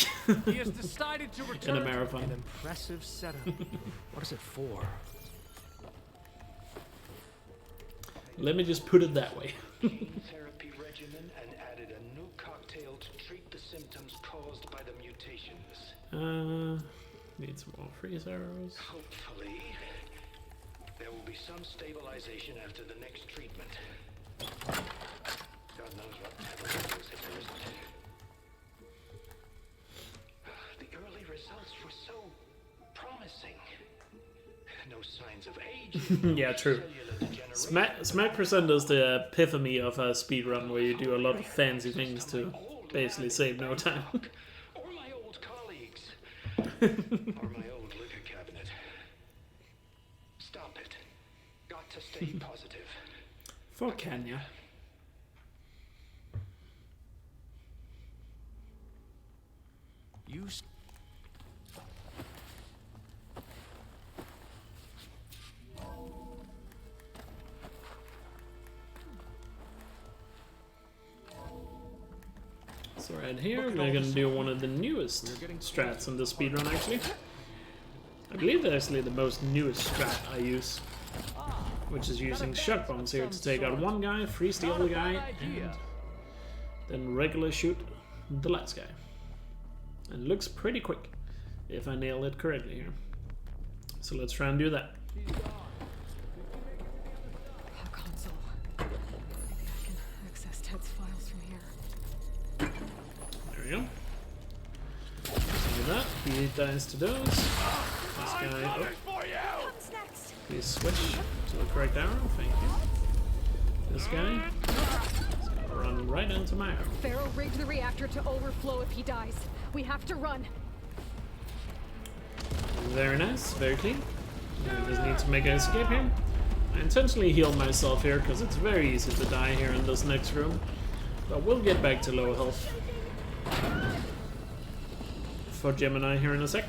He has decided to return in a marathon. An impressive setup. What is it for? Let me just put it that way. Therapy regimen and added a new cocktail to treat the symptoms caused by the mutations. Need some more freeze arrows. Hopefully, there will be some stabilization after the next treatment. God knows what happened if there isn't. The early results were so promising. No signs of age. Yeah, true. Smack% is the epitome of a speedrun where you do a lot of fancy things to basically save no time. Or my old colleagues. Or my old liquor cabinet. Stop it. Got to stay positive. For Kenya. You. So right here, we're gonna do one of the newest strats in the speedrun actually. I believe that's actually the most newest strat I use, which is using shot bombs here to take out one guy, free steal the guy, and then regular shoot the last guy. And it looks pretty quick, if I nail it correctly here. So let's try and do that. Console. Maybe I can access Ted's files from here. There we go. So that, he dies to those. This guy, oh. Please switch to the correct arrow, thank you. This guy is gonna run right into my arrow. Pharaoh rigged the reactor to overflow if he dies. We have to run. Very nice, very clean. I just need to make an escape here. I intentionally healed myself here because it's very easy to die here in this next room. But we'll get back to low health for Gemini here in a sec.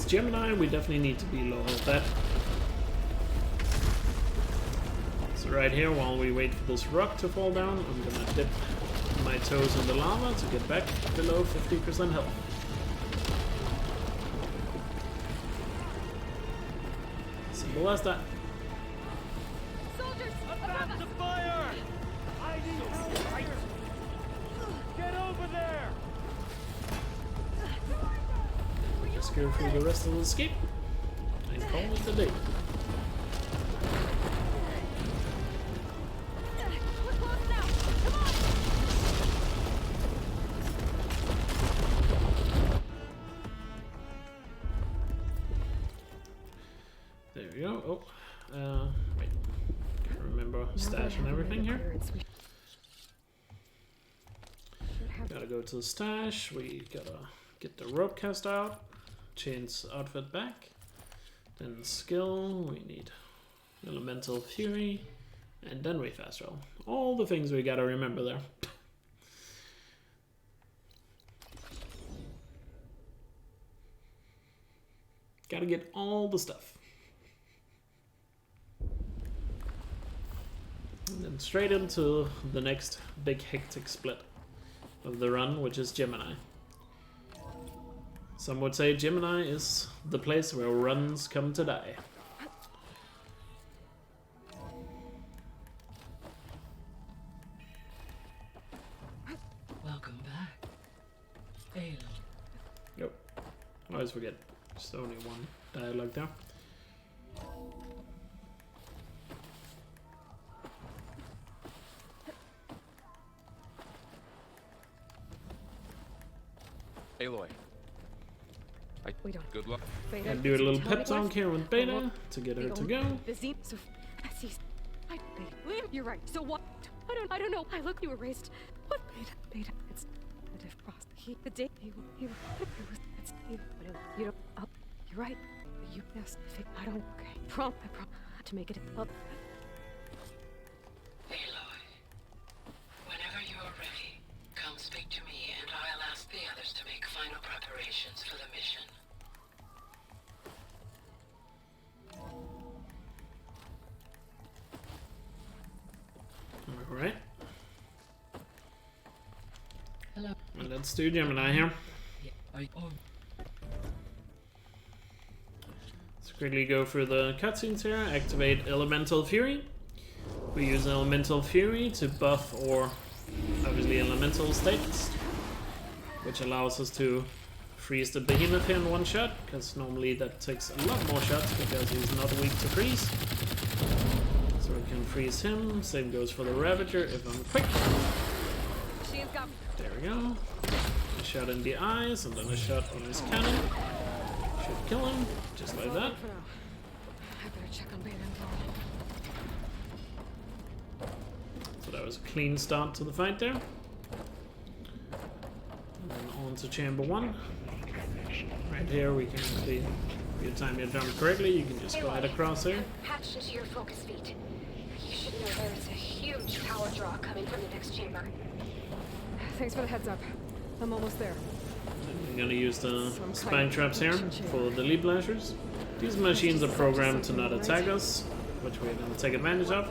Gemini, we definitely need to be low health at. So right here, while we wait for this rock to fall down, I'm gonna dip my toes in the lava to get back below 50% health. Simple as that. Soldiers, About to fire! I need help! Get over there! Just go through the rest of the escape and call it a day. We're close now. Come on! There we go. Oh, wait. Can't remember stash and everything here. Gotta go to the stash. We gotta get the rope cast out. Change outfit back. Then skill. We need elemental fury. And then we fast roll. All the things we gotta remember there. Gotta get all the stuff. And then straight into the next big hectic split of the run, which is Gemini. Some would say Gemini is the place where runs come to die. Welcome back, Aloy. Yep. I always forget. There's only one dialogue there. Aloy. We don't. Good luck. And do a little pep talk here with Beta to get her to go. You're right. So what? I don't know. I look. You erased. What? Beta. It's the diff cross. The day he was. It's you don't. You're right. You yes. I don't. Okay. I prom to make it up. Aloy, whenever you are ready, come speak to me and I'll ask the others to make final preparations for the mission. Alright. Hello. And let's do Gemini here. quickly go through the cutscenes here. Activate Elemental Fury. We use Elemental Fury to buff or obviously elemental states, which allows us to freeze the behemoth here in one shot, because normally that takes a lot more shots because he's not weak to freeze. So we can freeze him. Same goes for the Ravager if I'm quick. There we go. A shot in the eyes and then a shot on his cannon. Should kill him, just like that. I better check on Baden. So that was a clean start to the fight there. And then on to chamber 1. Right here we can actually, if you time your jump correctly, you can just glide across here. Hatched into your focus feet. You should know there is a huge power draw coming from the next chamber. Thanks for the heads up. I'm almost there. I'm gonna use the spine traps here for the lead blasters. These machines are programmed to not attack us, which we're gonna take advantage of.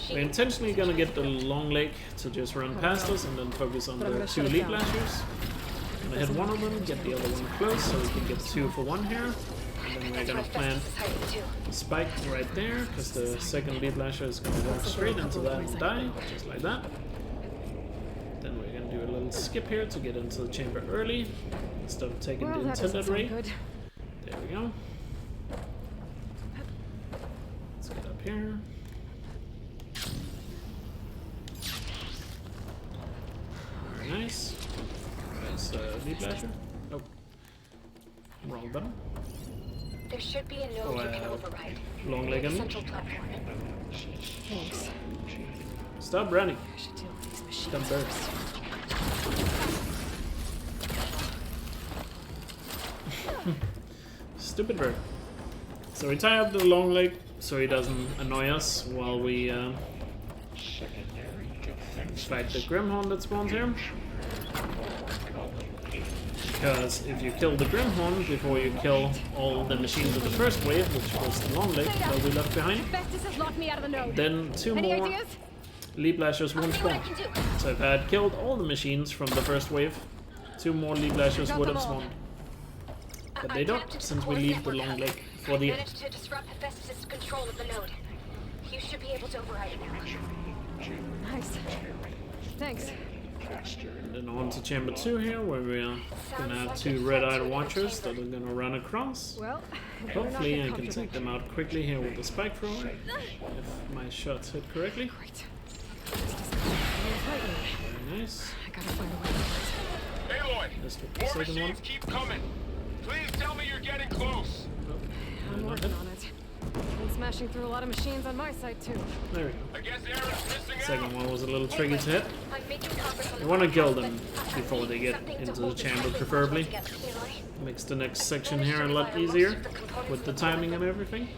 We're intentionally gonna get the long leg to just run past us and then focus on the 2 lead blasters. I'm gonna hit one of them, get the other one close so we can get 2 for 1 here. And then we're gonna plant a spike right there, because the second lead blaster is gonna walk straight into that and die, just like that. Then we're gonna do a little skip here to get into the chamber early, instead of taking the intended way. There we go. Let's get up here. Very nice. Nice lead blaster. Oh. Wrong button. There should be a node you can override. Long leg on me. Central platform. Thanks. Stop running. I should deal with these machines. Stop bird. Stupid bird. So we tie up the long leg so he doesn't annoy us while we fight the Grimhorn that spawns here. Because if you kill the Grimhorn before you kill all the machines of the first wave, which was the long leg that we left behind, then 2 more lead blasters won't spawn. So if I had killed all the machines from the first wave, 2 more lead blasters would have spawned. But they don't, since we leave the long leg for the end. Managed to disrupt Hephaestus' control of the node. You should be able to override it now. Nice. Thanks. And then on to chamber 2 here, where we are gonna have 2 red-eyed watchers that are gonna run across. Well, hopefully I can take them out quickly here with the spike thrower, if my shots hit correctly. Very nice. I gotta find a way. Aloy, Let's take the more second machines one. keep coming. Please tell me you're getting close. I'm working on it. Been smashing through a lot of machines on my side too. There we go. I guess Aaron's missing out. Second one was a little tricky to hit. You want to kill them before they get into the chamber, preferably. Makes the next section here a lot easier with the timing and everything.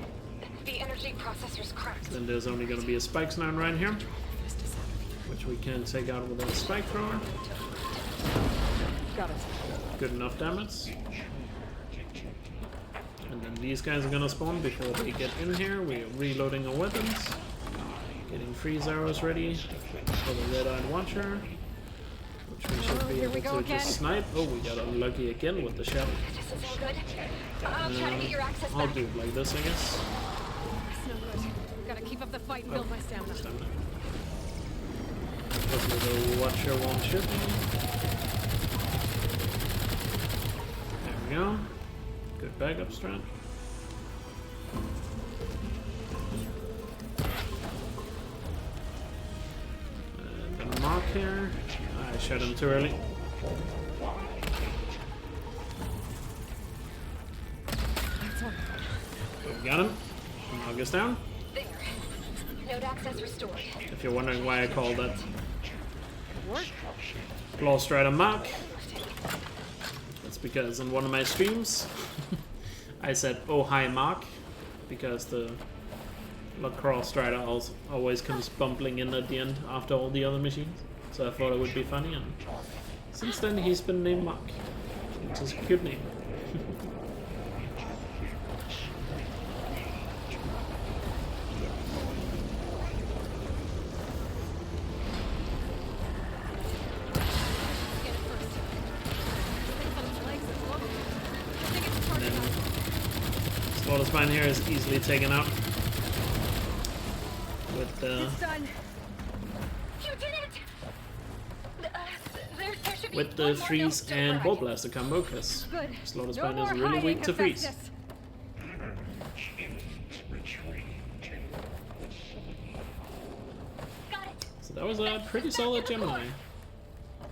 The energy processor's cracked. Then there's only going to be a spike snout right here, which we can take out with a spike thrower. Got it. Good enough damage. And then these guys are gonna spawn before they get in here. We're reloading our weapons. Getting freeze arrows ready for the red-eyed watcher, which we should be able to just snipe. Oh, we got unlucky again with the shell. I'll do it like this, I guess. That's no good. Gotta keep up the fight and build my stamina. Hopefully the watcher won't shoot me. There we go. Good backup strat. The mark here. I shot him too early. We got him. Mark is down. There. Node access restored. If you're wondering why I call that Claw Strider Mark, that's because in one of my streams I said, "Oh hi Mark," because the Claw Strider always comes bumbling in at the end after all the other machines. So I thought it would be funny, and since then he's been named Mark, which is a cute name. Slaughter Spine here is easily taken out with It's done. You did it! There should be with the one more freeze node to and override. Bolt Blaster combo, because Good. Slaughter No Spine is more really weak hiding, to freeze. Hephaestus. So that was a pretty solid Gemini.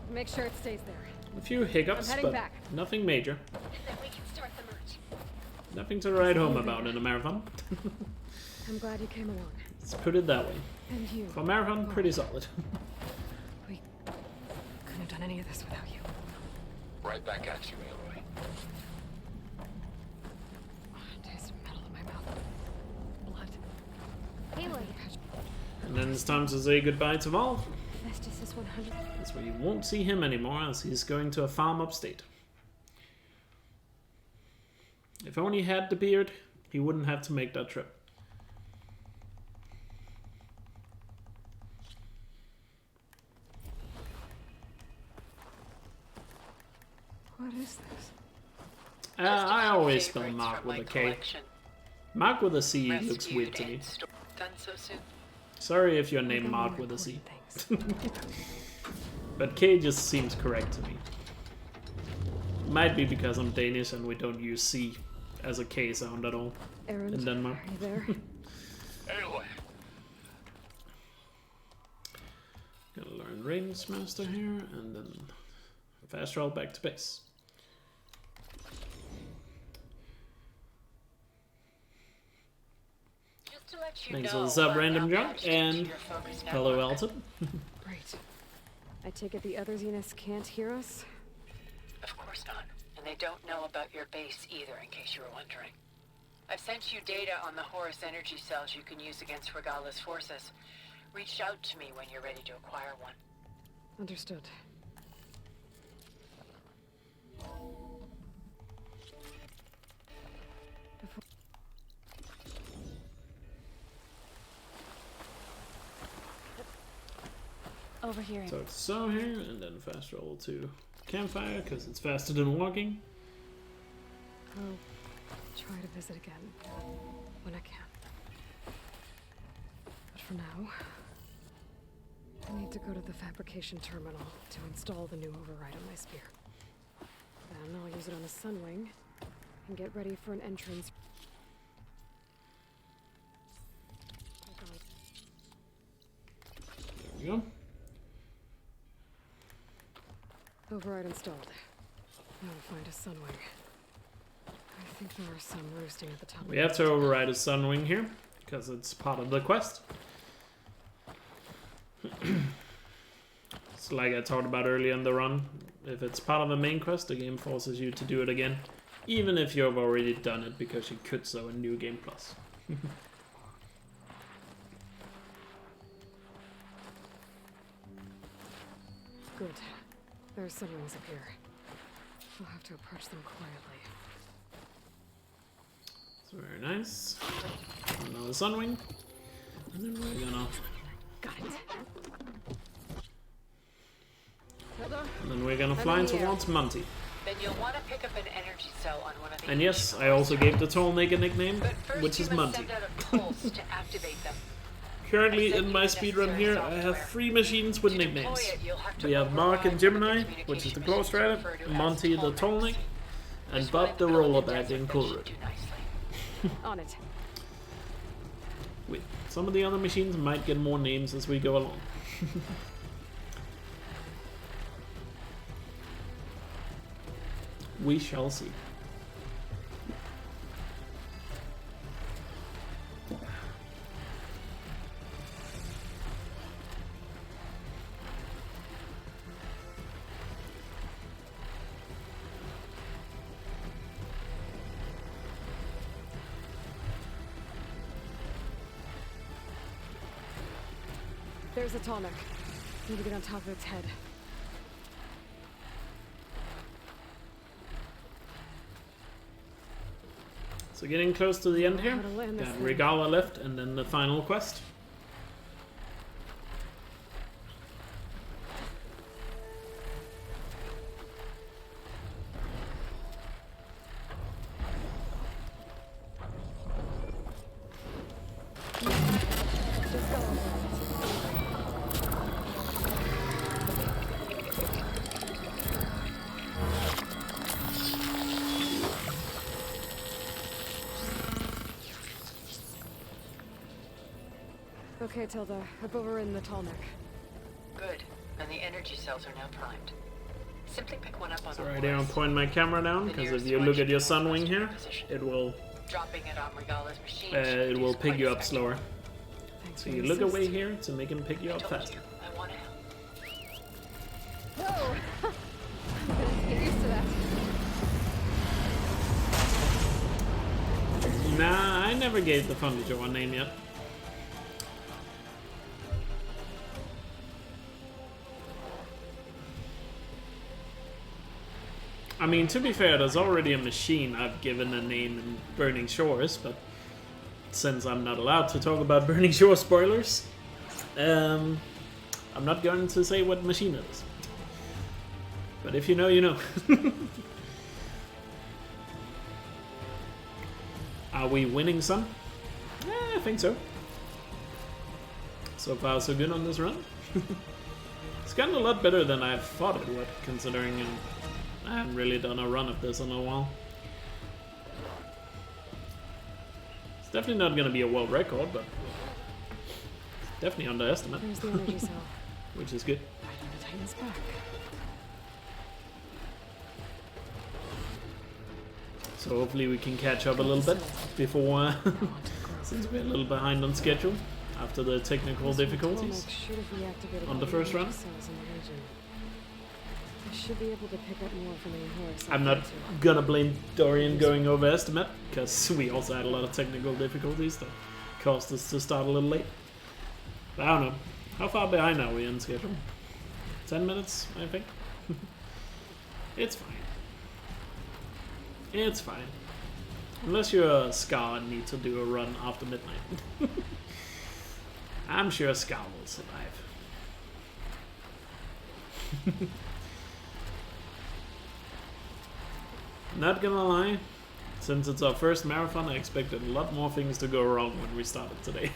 Make sure it stays there. A few hiccups, I'm heading but back. nothing major. And then we can start the merge. Nothing to write home about in a marathon. I'm glad you came along. Let's put it that way. And you. For marathon, pretty solid. We couldn't have done any of this without you. Right back at you, Aloy. Taste of metal in my mouth. Blood. Aloy. And then it's time to say goodbye to Valve. Hephaestus is 100. That's where you won't see him anymore, as he's going to a farm upstate. If only he had the beard, he wouldn't have to make that trip. What is this? I always spell Mark with a K. Mark with a C looks weird to me. Done so soon? Sorry if you're named Mark with a C. But K just seems correct to me. Might be because I'm Danish and we don't use C as a K sound at all in Denmark. Are you there? Aloy. Gonna learn Range Master here and then fast travel back to base. Just to let you Thanks know, for the sub, I'm Random now Jump, patched into and your focus hello, network. Elton. Great. I take it the other Zeniths can't hear us? Of course not. And they don't know about your base either, in case you were wondering. I've sent you data on the Horus energy cells you can use against Regala's forces. Reach out to me when you're ready to acquire one. Understood. Over here. Talk to Saw here, and then fast roll to Campfire, because it's faster than walking. I'll try to visit again when I can. But for now, I need to go to the fabrication terminal to install the new override on my spear. Then I'll use it on the Sunwing and get ready for an entrance. There we go. Override installed. Now to find a Sunwing. I think there are some roosting at the top. We have to override a Sunwing here, because it's part of the quest. So like I talked about earlier in the run, if it's part of the main quest, the game forces you to do it again, even if you've already done it, because you could so in New Game Plus. Good. There are Sunwings up here. I'll have to approach them quietly. It's very nice. Another Sunwing. And then we're gonna... Got it. And then we're gonna fly towards Monty. Then you'll want to pick up an energy cell on one of the... And yes, I also gave the Tall Naked nickname, First, which you is must Monty. send out a pulse to activate them. Currently in my speedrun here, I have 3 machines with nicknames. We have Mark and Gemini, which is the Close Rider, Monty the Tallneck, and Bob the Rollerbag in Coolroot. On it. Wait, some of the other machines might get more names as we go along. We shall see. There's a Tallneck. Need to get on top of its head. So getting close to the end here. How to land this Got thing. Regala left, and then the final quest. Okay, Tilda. I've overridden the tall neck. Good. And the energy cells are now primed. Simply pick one up on So the right here, I'm horse. pointing my camera down because if you look at your sun wing here, it will Dropping it on Regala's machine. it will pick you up slower. Thanks So for you the look assist. away here to make him pick you up faster. I want to help. Whoa! I'm gonna have to get used to that. Nah, I never gave the Thunderjaw a name yet. I mean, to be fair, there's already a machine I've given a name in Burning Shores, but since I'm not allowed to talk about Burning Shore spoilers, I'm not going to say what machine it is. But if you know, you know. Are we winning some? I think so. So far, so good on this run. It's gotten a lot better than I thought it would, considering I haven't really done a run of this in a while. It's definitely not going to be a world record, but definitely underestimate. There's the energy cell. Which is good. I need to tighten this back. So hopefully we can catch up a little bit before, since we're a little behind on schedule after the technical difficulties on the first run. I should be able to pick up more from the horse. I'm not gonna blame Dorian going over estimate, because we also had a lot of technical difficulties that caused us to start a little late. But I don't know. How far behind are we in schedule? 10 minutes, I think. It's fine. It's fine. Unless you're a Scar and need to do a run after midnight. I'm sure Scar will survive. Not gonna lie, since it's our first marathon, I expected a lot more things to go wrong when we started today.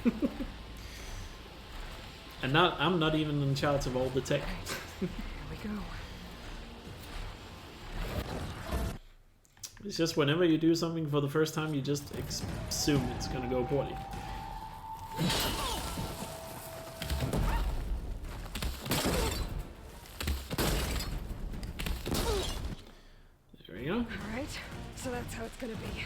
And I'm not even in charge of all the tech. Here we go. It's just whenever you do something for the first time, you just assume it's gonna go poorly. There we go. Alright, so that's how it's gonna be.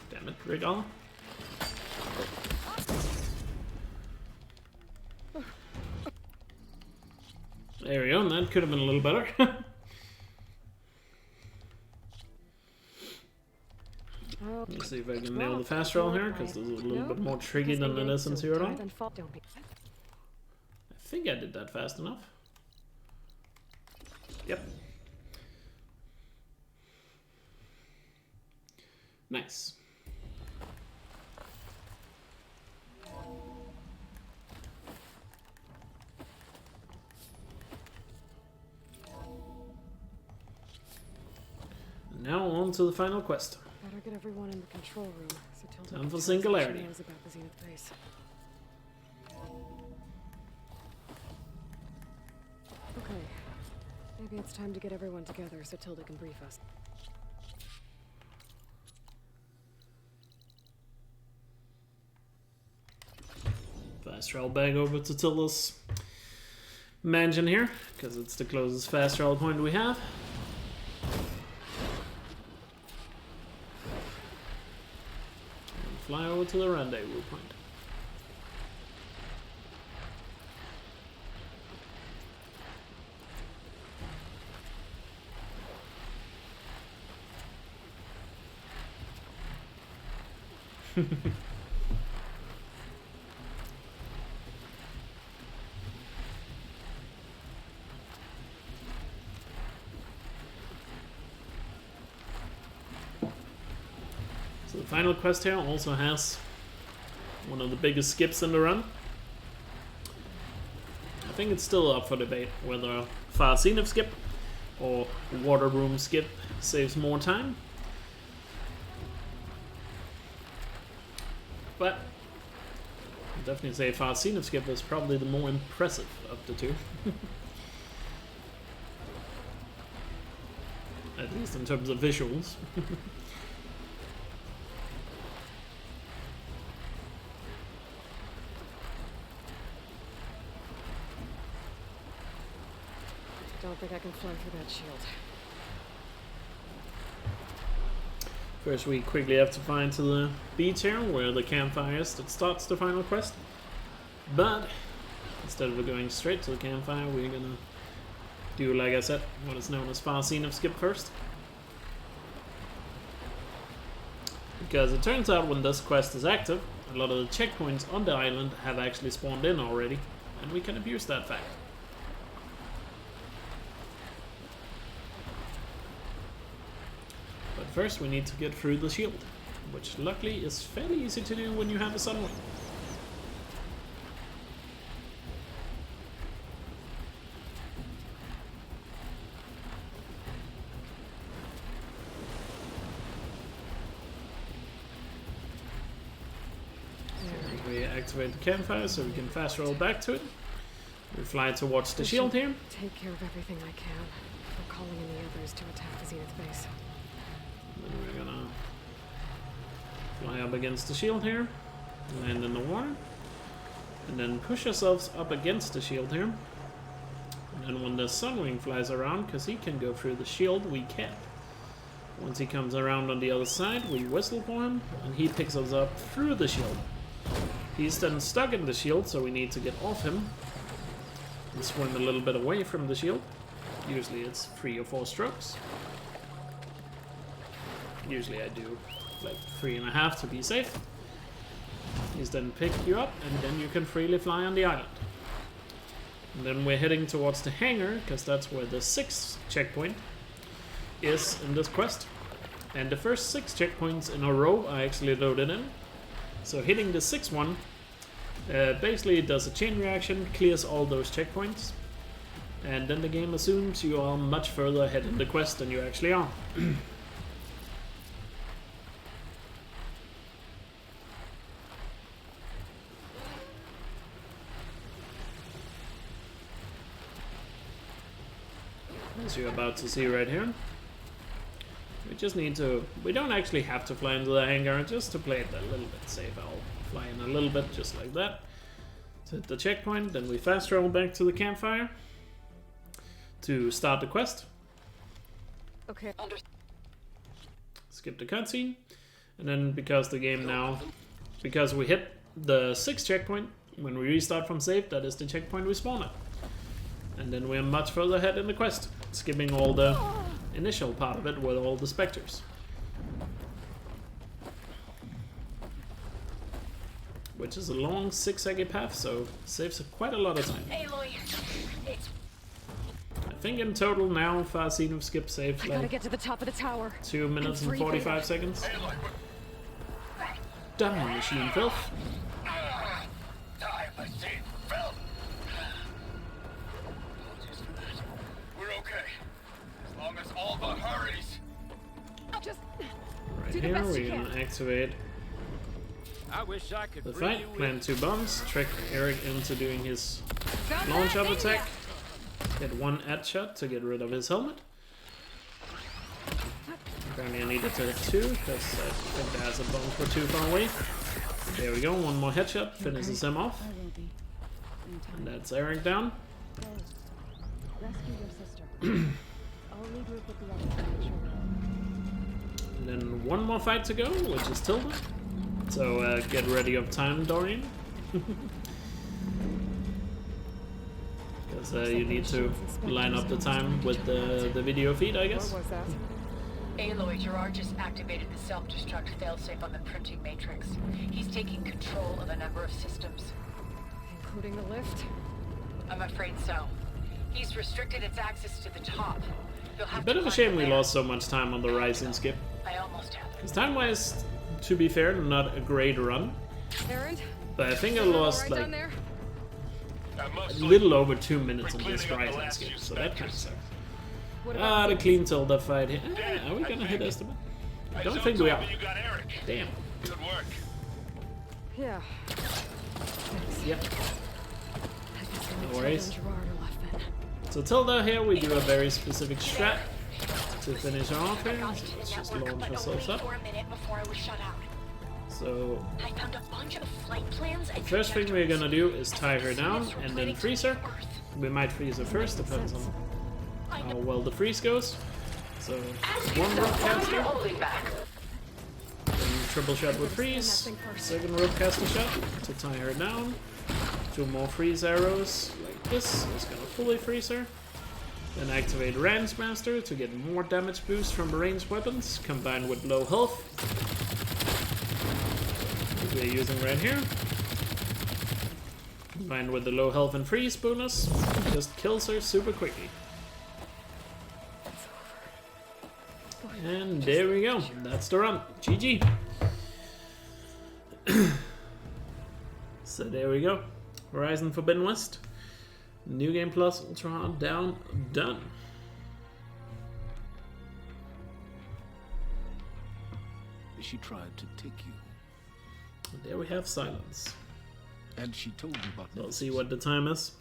Damn it, Regala. There we go, and that could have been a little better. Let's see if I can nail the fast roll here, because there's a little bit more tricky than it is in Zero Dawn. I think I did that fast enough. Yep. Nice. Now on to the final quest. Better get everyone in the control room. So Tilda Time for Singularity. knows about the Zenith base. Okay. Maybe it's time to get everyone together so Tilda can brief us. Fast travel back over to Tilda's mansion here, because it's the closest fast travel point we have. And fly over to the rendezvous point. So the final quest here also has one of the biggest skips in the run. I think it's still up for debate whether a far scenic skip or water room skip saves more time. But I'd definitely say far scenic skip is probably the more impressive of the two. At least in terms of visuals. Don't think I can climb through that shield. First we quickly have to fly to the beach here, where the campfire is that starts the final quest. But instead of going straight to the campfire, we're gonna do, like I said, what is known as far scenic skip first. Because it turns out when this quest is active, a lot of the checkpoints on the island have actually spawned in already, and we can abuse that fact. But first we need to get through the shield, which luckily is fairly easy to do when you have a sunlight. We activate the campfire so we can fast roll back to it. We fly towards the shield here. Take care of everything I can. I'm calling in the others to attack the Zenith base. Then we're gonna fly up against the shield here, land in the water, and then push ourselves up against the shield here. And then when the Sunwing flies around, because he can go through the shield, we can't. Once he comes around on the other side, we whistle for him, and he picks us up through the shield. He's then stuck in the shield, so we need to get off him and swim a little bit away from the shield. Usually it's 3 or 4 strokes. Usually I do like 3.5 to be safe. He's then pick you up, and then you can freely fly on the island. And then we're heading towards the hangar, because that's where the 6th checkpoint is in this quest. And the first 6 checkpoints in a row are actually loaded in. So hitting the 6th one basically does a chain reaction, clears all those checkpoints, and then the game assumes you are much further ahead in the quest than you actually are. As you're about to see right here. We just need to... We don't actually have to fly into the hangar, just to play it a little bit safe. I'll fly in a little bit, just like that. To hit the checkpoint, then we fast travel back to the campfire to start the quest. Okay. Skip the cutscene. And then because the game now... Because we hit the 6th checkpoint, when we restart from save, that is the checkpoint we spawn at. And then we're much further ahead in the quest, skipping all the initial part of it with all the specters. Which is a long zigzaggy path, so saves quite a lot of time. Aloy, it's... I think in total now, far scenic skip saves I like gotta get to the top of the tower. 2 minutes and 45 seconds. Die, machine filth. Die, machine filth. We're okay. As long as all but hurries. Just Right do the here, best we're you gonna can. activate I wish I could the bring fight, you plant 2 bombs, trick Eric into doing his launch up attack, get 1 headshot to get rid of his helmet. Apparently I needed to hit 2, because I think the acid bombs were too far away. There we go, 1 more headshot, finishes him off. And that's Eric down. Rescue your sister. I'll leave you with the others to make sure. And then 1 more fight to go, which is Tilda. So get ready of time, Dorian. Because you need to line up the time with the video feed, I guess. What was that? Aloy, Gerard just activated the self-destruct failsafe on the printing matrix. He's taking control of a number of systems. Including the lift? I'm afraid so. He's restricted its access to the top. You'll have A bit of a shame we lost so much time on the rising skip. I almost have it. Because time-wise, to be fair, not a great run. Errand? But I think I lost right like down there? a little over 2 minutes on this rising skip, so that kind of sucks. The clean Tilda fight here. Are we gonna hit estimate? I don't think we are. Damn. Good work. Yeah. Yep. No worries. Gerard are left then. So Tilda here, we do a very specific strat to finish off here. So let's just launch ourselves up. So I found a bunch of flight plans the first thing we're gonna do is tie her down and then freeze her. We might freeze her first, depends on how well the freeze goes. So one rope caster, then triple shot with freeze, second rope caster shot to tie her down, 2 more freeze arrows like this, it's gonna fully freeze her. Then activate Rance Master to get more damage boost from the ranged weapons, combined with low health, which we're using right here. Combined with the low health and freeze bonus, just kills her super quickly. And there we go, that's the run. GG. So there we go. Horizon Forbidden West. New Game Plus, Ultra Hard, down, done. She tried to take you. And there we have silence. And she told you about We'll see what the time is.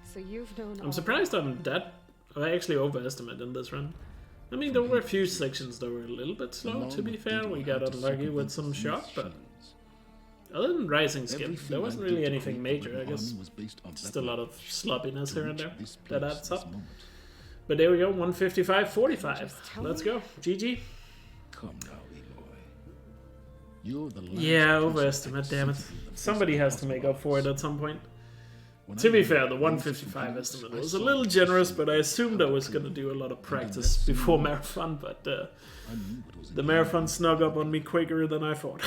So you've known I'm surprised I'm that... I actually overestimated in this run. I mean, there were a few sections that were a little bit slow, to be fair. We got unlucky with some shot, but... Other than Rising Skip, there wasn't really anything major, I guess. Just a lot of sloppiness here and there that adds up. But there we go, 155.45. Let's go. GG. Come now, Aloy. You're the Yeah, overestimate, damn it. Somebody has to make up for it at some point. To be fair, the 155 estimate was a little generous, but I assumed I was going to do a lot of practice before Marathon, but the Marathon snuck up on me quicker than I thought.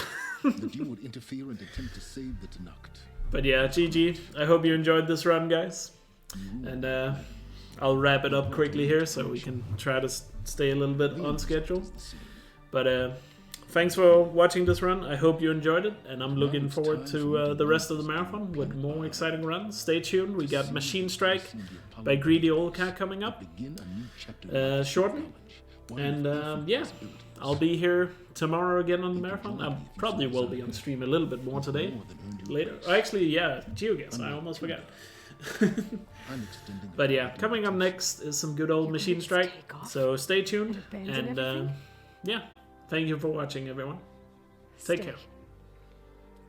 That you would interfere and attempt to save the Tenakth. But yeah, GG. I hope you enjoyed this run, guys. And I'll wrap it up quickly here so we can try to stay a little bit on schedule. But thanks for watching this run. I hope you enjoyed it, and I'm looking forward to the rest of the marathon with more exciting runs. Stay tuned. We got Machine Strike by Greedy Old Cat coming up shortly. And yeah, I'll be here tomorrow again on the marathon. I probably will be on stream a little bit more today, later. Actually, yeah, GeoGuess, I almost forgot. But yeah, coming up next is some good old Machine Strike, so stay tuned. And yeah, thank you for watching, everyone. Take care.